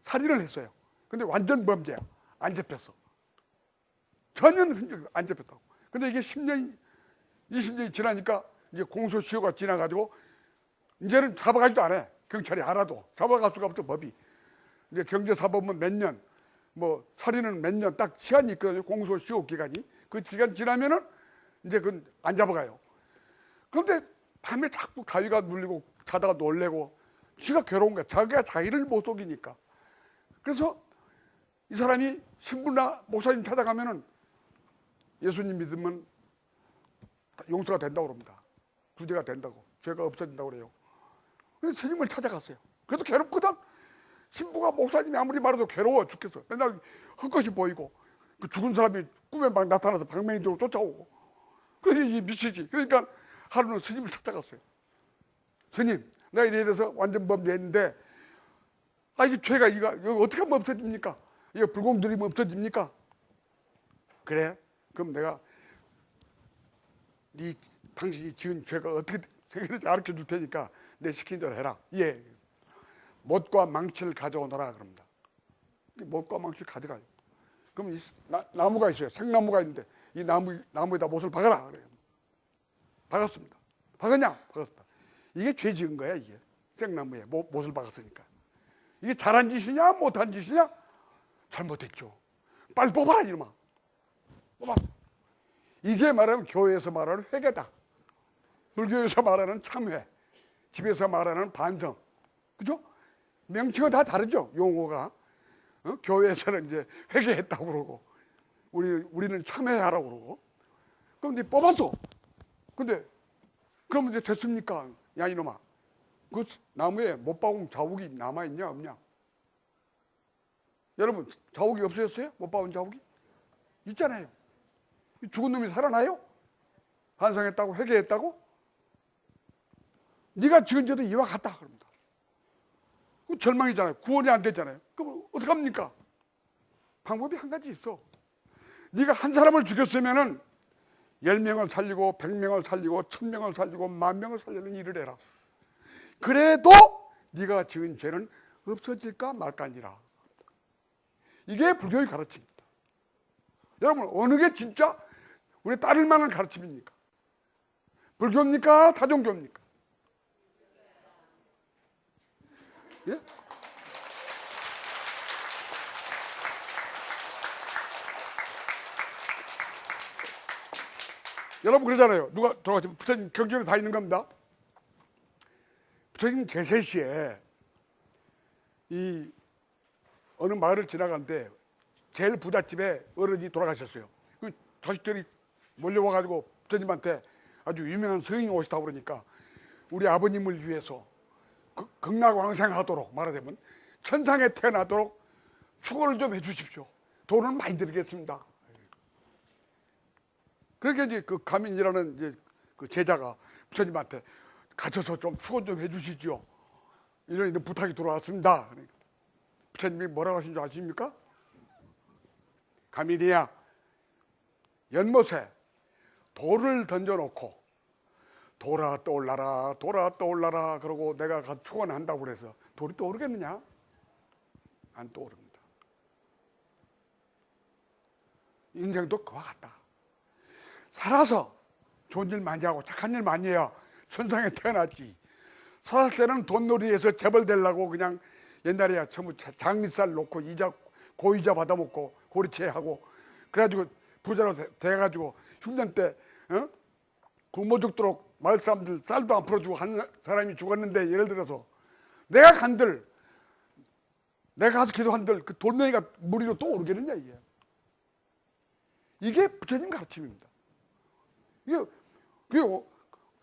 살인을 했어요. 근데 완전 범죄야. 안 잡혔어. 전혀 흔적 안 잡혔다고. 근데 이게 10년, 20년이 지나니까 이제 공소시효가 지나가지고 이제는 잡아가지도 않아. 경찰이 알아도 잡아갈 수가 없어 법이. 이제 경제사법은 몇 년, 뭐 살인은 몇 년 딱 시간이 있거든요. 공소시효 기간이. 그 기간 지나면은 이제 그건 안 잡아가요. 그런데 밤에 자꾸 가위가 눌리고 자다가 놀래고 지가 괴로운 거야. 자기가 자기를 못 속이니까. 그래서 이 사람이 신부나 목사님 찾아가면은 예수님 믿으면 용서가 된다고 그럽니다. 구제가 된다고. 죄가 없어진다고 그래요. 그래서 스님을 찾아갔어요. 그래도 괴롭거든. 신부가 목사님이 아무리 말해도 괴로워 죽겠어. 맨날 헛것이 보이고 그 죽은 사람이 꿈에 막 나타나서 방맹이들로 쫓아오고 그게 미치지. 그러니까 하루는 스님을 찾아갔어요. 스님, 내가 이래서 완전 범죄했는데 이게 죄가 이거 어떻게 하면 없어집니까? 이거 불공 들이면 없어집니까? 그래? 그럼 내가 당신이 지은 죄가 어떻게 생겼는지 가르쳐 줄 테니까 내 시킨 대로 해라. 예. 못과 망치를 가져오너라 그럽니다. 못과 망치를 가져가요. 그럼 나무가 있어요. 생나무가 있는데 이 나무에다 못을 박아라 그래요. 박았습니다. 박았냐? 박았습니다. 이게 죄 지은 거야. 이게 생나무에 못을 박았으니까. 이게 잘한 짓이냐 못한 짓이냐? 잘못했죠. 빨리 뽑아라 이놈아. 뽑았어. 이게 말하면 교회에서 말하는 회개다. 불교에서 말하는 참회, 집에서 말하는 반성. 그죠? 명칭은 다 다르죠. 용어가. 교회에서는 이제 회개했다고 그러고 우리는 참회하라고 그러고. 그럼 이제 뽑았어. 근데 그러면 이제 됐습니까? 야 이놈아, 그 나무에 못 박은 자국이 남아있냐 없냐? 여러분 자국이 없어졌어요? 못 박은 자국이? 있잖아요. 죽은 놈이 살아나요? 반성했다고 회개했다고? 네가 지은 죄도 이와 같다 그럽니다. 절망이잖아요. 구원이 안 됐잖아요. 그럼 어떡합니까? 방법이 한 가지 있어. 네가 한 사람을 죽였으면은 10명을 살리고 100명을 살리고 1000명을 살리고 10,000명을 살리는 일을 해라. 그래도 네가 지은 죄는 없어질까 말까니라. 이게 불교의 가르침입니다. 여러분 어느 게 진짜 우리 따를 만한 가르침입니까? 불교입니까? 다종교입니까? 예? 여러분 그러잖아요. 누가 돌아가시면 부처님 경전에 다 있는 겁니다. 부처님 제세시에 이 어느 마을을 지나가는데 제일 부잣집에 어른이 돌아가셨어요. 그 자식들이 몰려와가지고 부처님한테 아주 유명한 성인이 오시다고 그러니까 우리 아버님을 위해서 극락왕생하도록 말하자면 천상에 태어나도록 축원을 좀 해주십시오. 돈은 많이 드리겠습니다. 그렇게 이제 그 가민이라는 이제 그 제자가 부처님한테 갇혀서 좀 축원 좀 해주시죠. 이런 부탁이 들어왔습니다. 그러니까 부처님이 뭐라고 하신 줄 아십니까? 가민이야, 연못에 돌을 던져놓고 돌아 떠올라라 돌아 떠올라라 그러고 내가 가서 축원한다고 그래서 돌이 떠오르겠느냐? 안 떠오릅니다. 인생도 그와 같다. 살아서 좋은 일 많이 하고 착한 일 많이 해야 천상에 태어났지. 살았을 때는 돈놀이에서 재벌 되려고 그냥 옛날에야 전부 장리쌀 놓고 고이자 받아먹고 고리채하고 그래가지고 부자로 돼가지고 흉년 때 굶어 죽도록 마을 사람들 쌀도 안 풀어주고 한 사람이 죽었는데 예를 들어서 내가 간들 내가 가서 기도한들 그 돌멩이가 무리로 또 오르겠느냐 이게 부처님 가르침입니다. 이게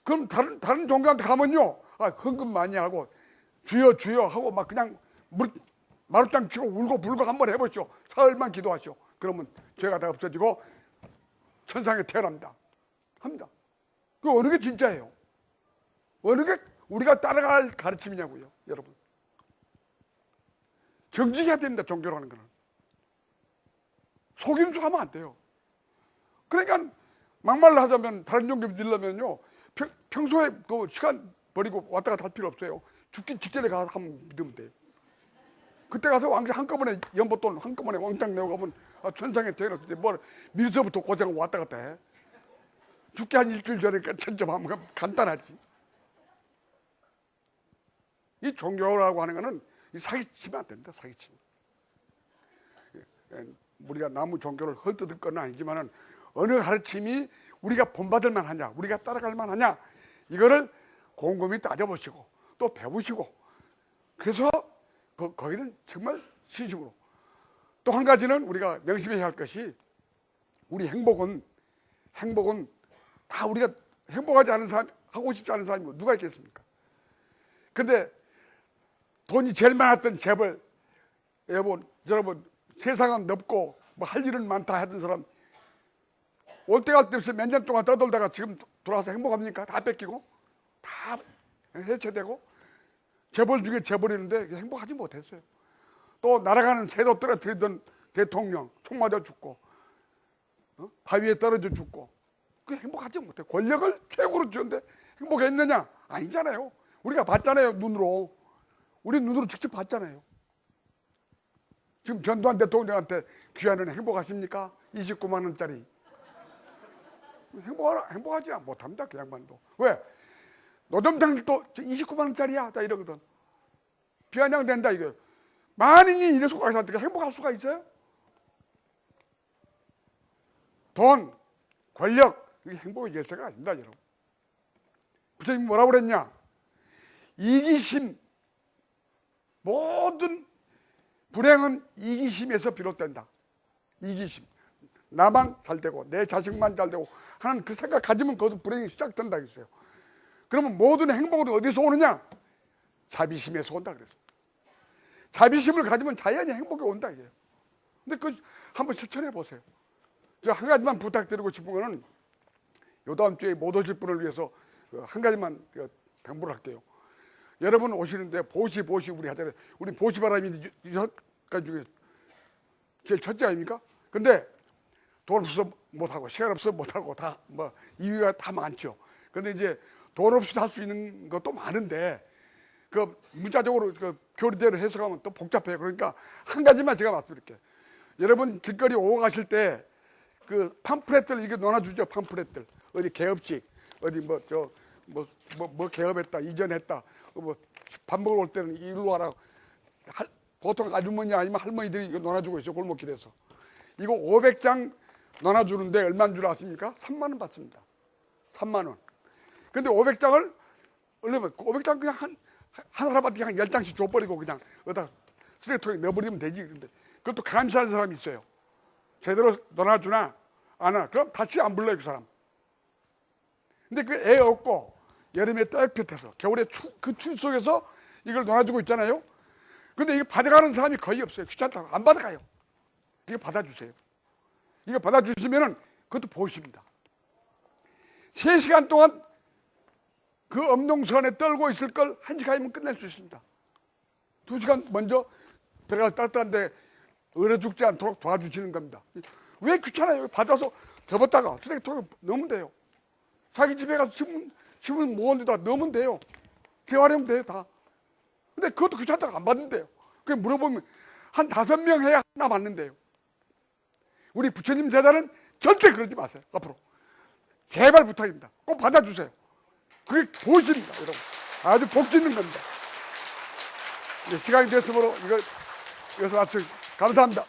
그럼 다른 종교한테 가면요 헌금 많이 하고 주여 주여 하고 막 그냥 마루땅 치고 울고 불고 한번 해보시오. 사흘만 기도하시오. 그러면 죄가 다 없어지고 천상에 태어납니다. 합니다. 그 어느 게 진짜예요? 어느 게 우리가 따라갈 가르침이냐고요, 여러분. 정직해야 됩니다, 종교라는 거는. 속임수 하면 안 돼요. 그러니까 막말로 하자면 다른 종교 믿으려면요 평소에 그 시간 버리고 왔다 갔다 할 필요 없어요. 죽기 직전에 가서 한번 믿으면 돼요. 그때 가서 왕자 한꺼번에 연보돈 한꺼번에 왕창 내고 가면 천상에 태어났을 때 뭐 미리서부터 고생 왔다 갔다 해. 죽기 한 일주일 전에 천점하면 간단하지. 이 종교라고 하는 거는 사기치면 안 됩니다. 사기치면. 우리가 나무 종교를 헐뜯을 건 아니지만은 어느 가르침이 우리가 본받을 만하냐, 우리가 따라갈 만하냐 이거를 곰곰이 따져보시고 또 배우시고 그래서 거기는 정말 진심으로. 또 한 가지는 우리가 명심해야 할 것이 우리 행복은 다 우리가 행복하지 않은 사람, 하고 싶지 않은 사람이 누가 있겠습니까? 근데 돈이 제일 많았던 재벌, 여러분 세상은 넓고 뭐 할 일은 많다 하던 사람 올 때 갈 데 없이 몇 년 동안 떠돌다가 지금 돌아와서 행복합니까? 다 뺏기고 다 해체되고 재벌 중에 재벌이는데 행복하지 못했어요. 또 날아가는 새도 떨어뜨리던 대통령 총 맞아 죽고 바위에 떨어져 죽고 그 행복하지 못해. 권력을 최고로 쥐었는데 행복했느냐? 아니잖아요. 우리가 봤잖아요. 눈으로. 우리 눈으로 직접 봤잖아요. 지금 전두환 대통령한테 귀하는 행복하십니까? 29만 원짜리. 행복하지 못합니다. 그 양반도. 왜? 노점장들도 29만 원짜리야. 다 이러거든. 비아냥된다 이거. 만인이 이래 속아서 어떻게 행복할 수가 있어요? 돈, 권력, 이게 행복의 열쇠가 아닙니다, 여러분. 부처님이 뭐라고 그랬냐? 이기심, 모든 불행은 이기심에서 비롯된다. 이기심. 나만 잘 되고 내 자식만 잘 되고 하는 그 생각 가지면 거기서 불행이 시작된다 했어요. 그러면 모든 행복은 어디서 오느냐? 자비심에서 온다 그랬어요. 자비심을 가지면 자연히 행복이 온다 이게요. 근데 그 한번 실천해 보세요. 저 한 가지만 부탁드리고 싶은 거는 요 다음 주에 못 오실 분을 위해서 한 가지만 당부를 할게요. 여러분 오시는데 보시 우리 하잖아요. 우리 보시바람이 6가지 중에 제일 첫째 아닙니까? 근데 돈 없어서 못하고 시간 없어서 못하고 다 뭐 이유가 다 많죠. 근데 이제 돈 없이 할 수 있는 것도 많은데 그 문자적으로 그 교리대로 해석하면 또 복잡해요. 그러니까 한 가지만 제가 말씀드릴게요. 여러분 길거리 오고 가실 때 그 팜플렛들 이게 놓아주죠. 팜플렛들 어디 개업식 어디 뭐 개업했다 이전했다 뭐 밥 먹으러 올 때는 일로 와라. 보통 아주머니 아니면 할머니들이 이거 놓아주고 있어요. 골목길에서. 이거 500장 놓아주는데 얼마인 줄 아십니까? 3만 원 받습니다. 3만 원. 근데 500장을 얼마면 500장 그냥 한 사람한테 그냥 10장씩 줘버리고 그냥 어디다 쓰레기통에 넣어버리면 되지. 근데 그것도 감시하는 사람이 있어요. 제대로 넣어주나 안 하나. 그럼 다시 안 불러요 그 사람. 근데 그 애 없고 여름에 따뜻해서 겨울에 그 추위 속에서 이걸 넣어주고 있잖아요. 근데 이거 받아가는 사람이 거의 없어요. 귀찮다고 안 받아가요. 이거 받아주세요. 이거 받아주시면은 그것도 보십니다. 3시간 동안 그 엄동선에 떨고 있을 걸 1시간이면 끝낼 수 있습니다. 2시간 먼저 들어가서 따뜻한데 얼어 죽지 않도록 도와주시는 겁니다. 왜 귀찮아요? 받아서 접었다가 쓰레기통에 넣으면 돼요. 자기 집에 가서 신문 모은 데다 넣으면 돼요. 재활용돼요 다. 근데 그것도 귀찮다고 안 받는데요. 그게 물어보면 한 5명 해야 하나 받는데요. 우리 부처님 제자는 절대 그러지 마세요. 앞으로 제발 부탁입니다. 꼭 받아주세요. 그게 보십니다, 여러분. 아주 복 짓는 겁니다. 시간이 됐으므로 이것을 마치겠습니다. 감사합니다.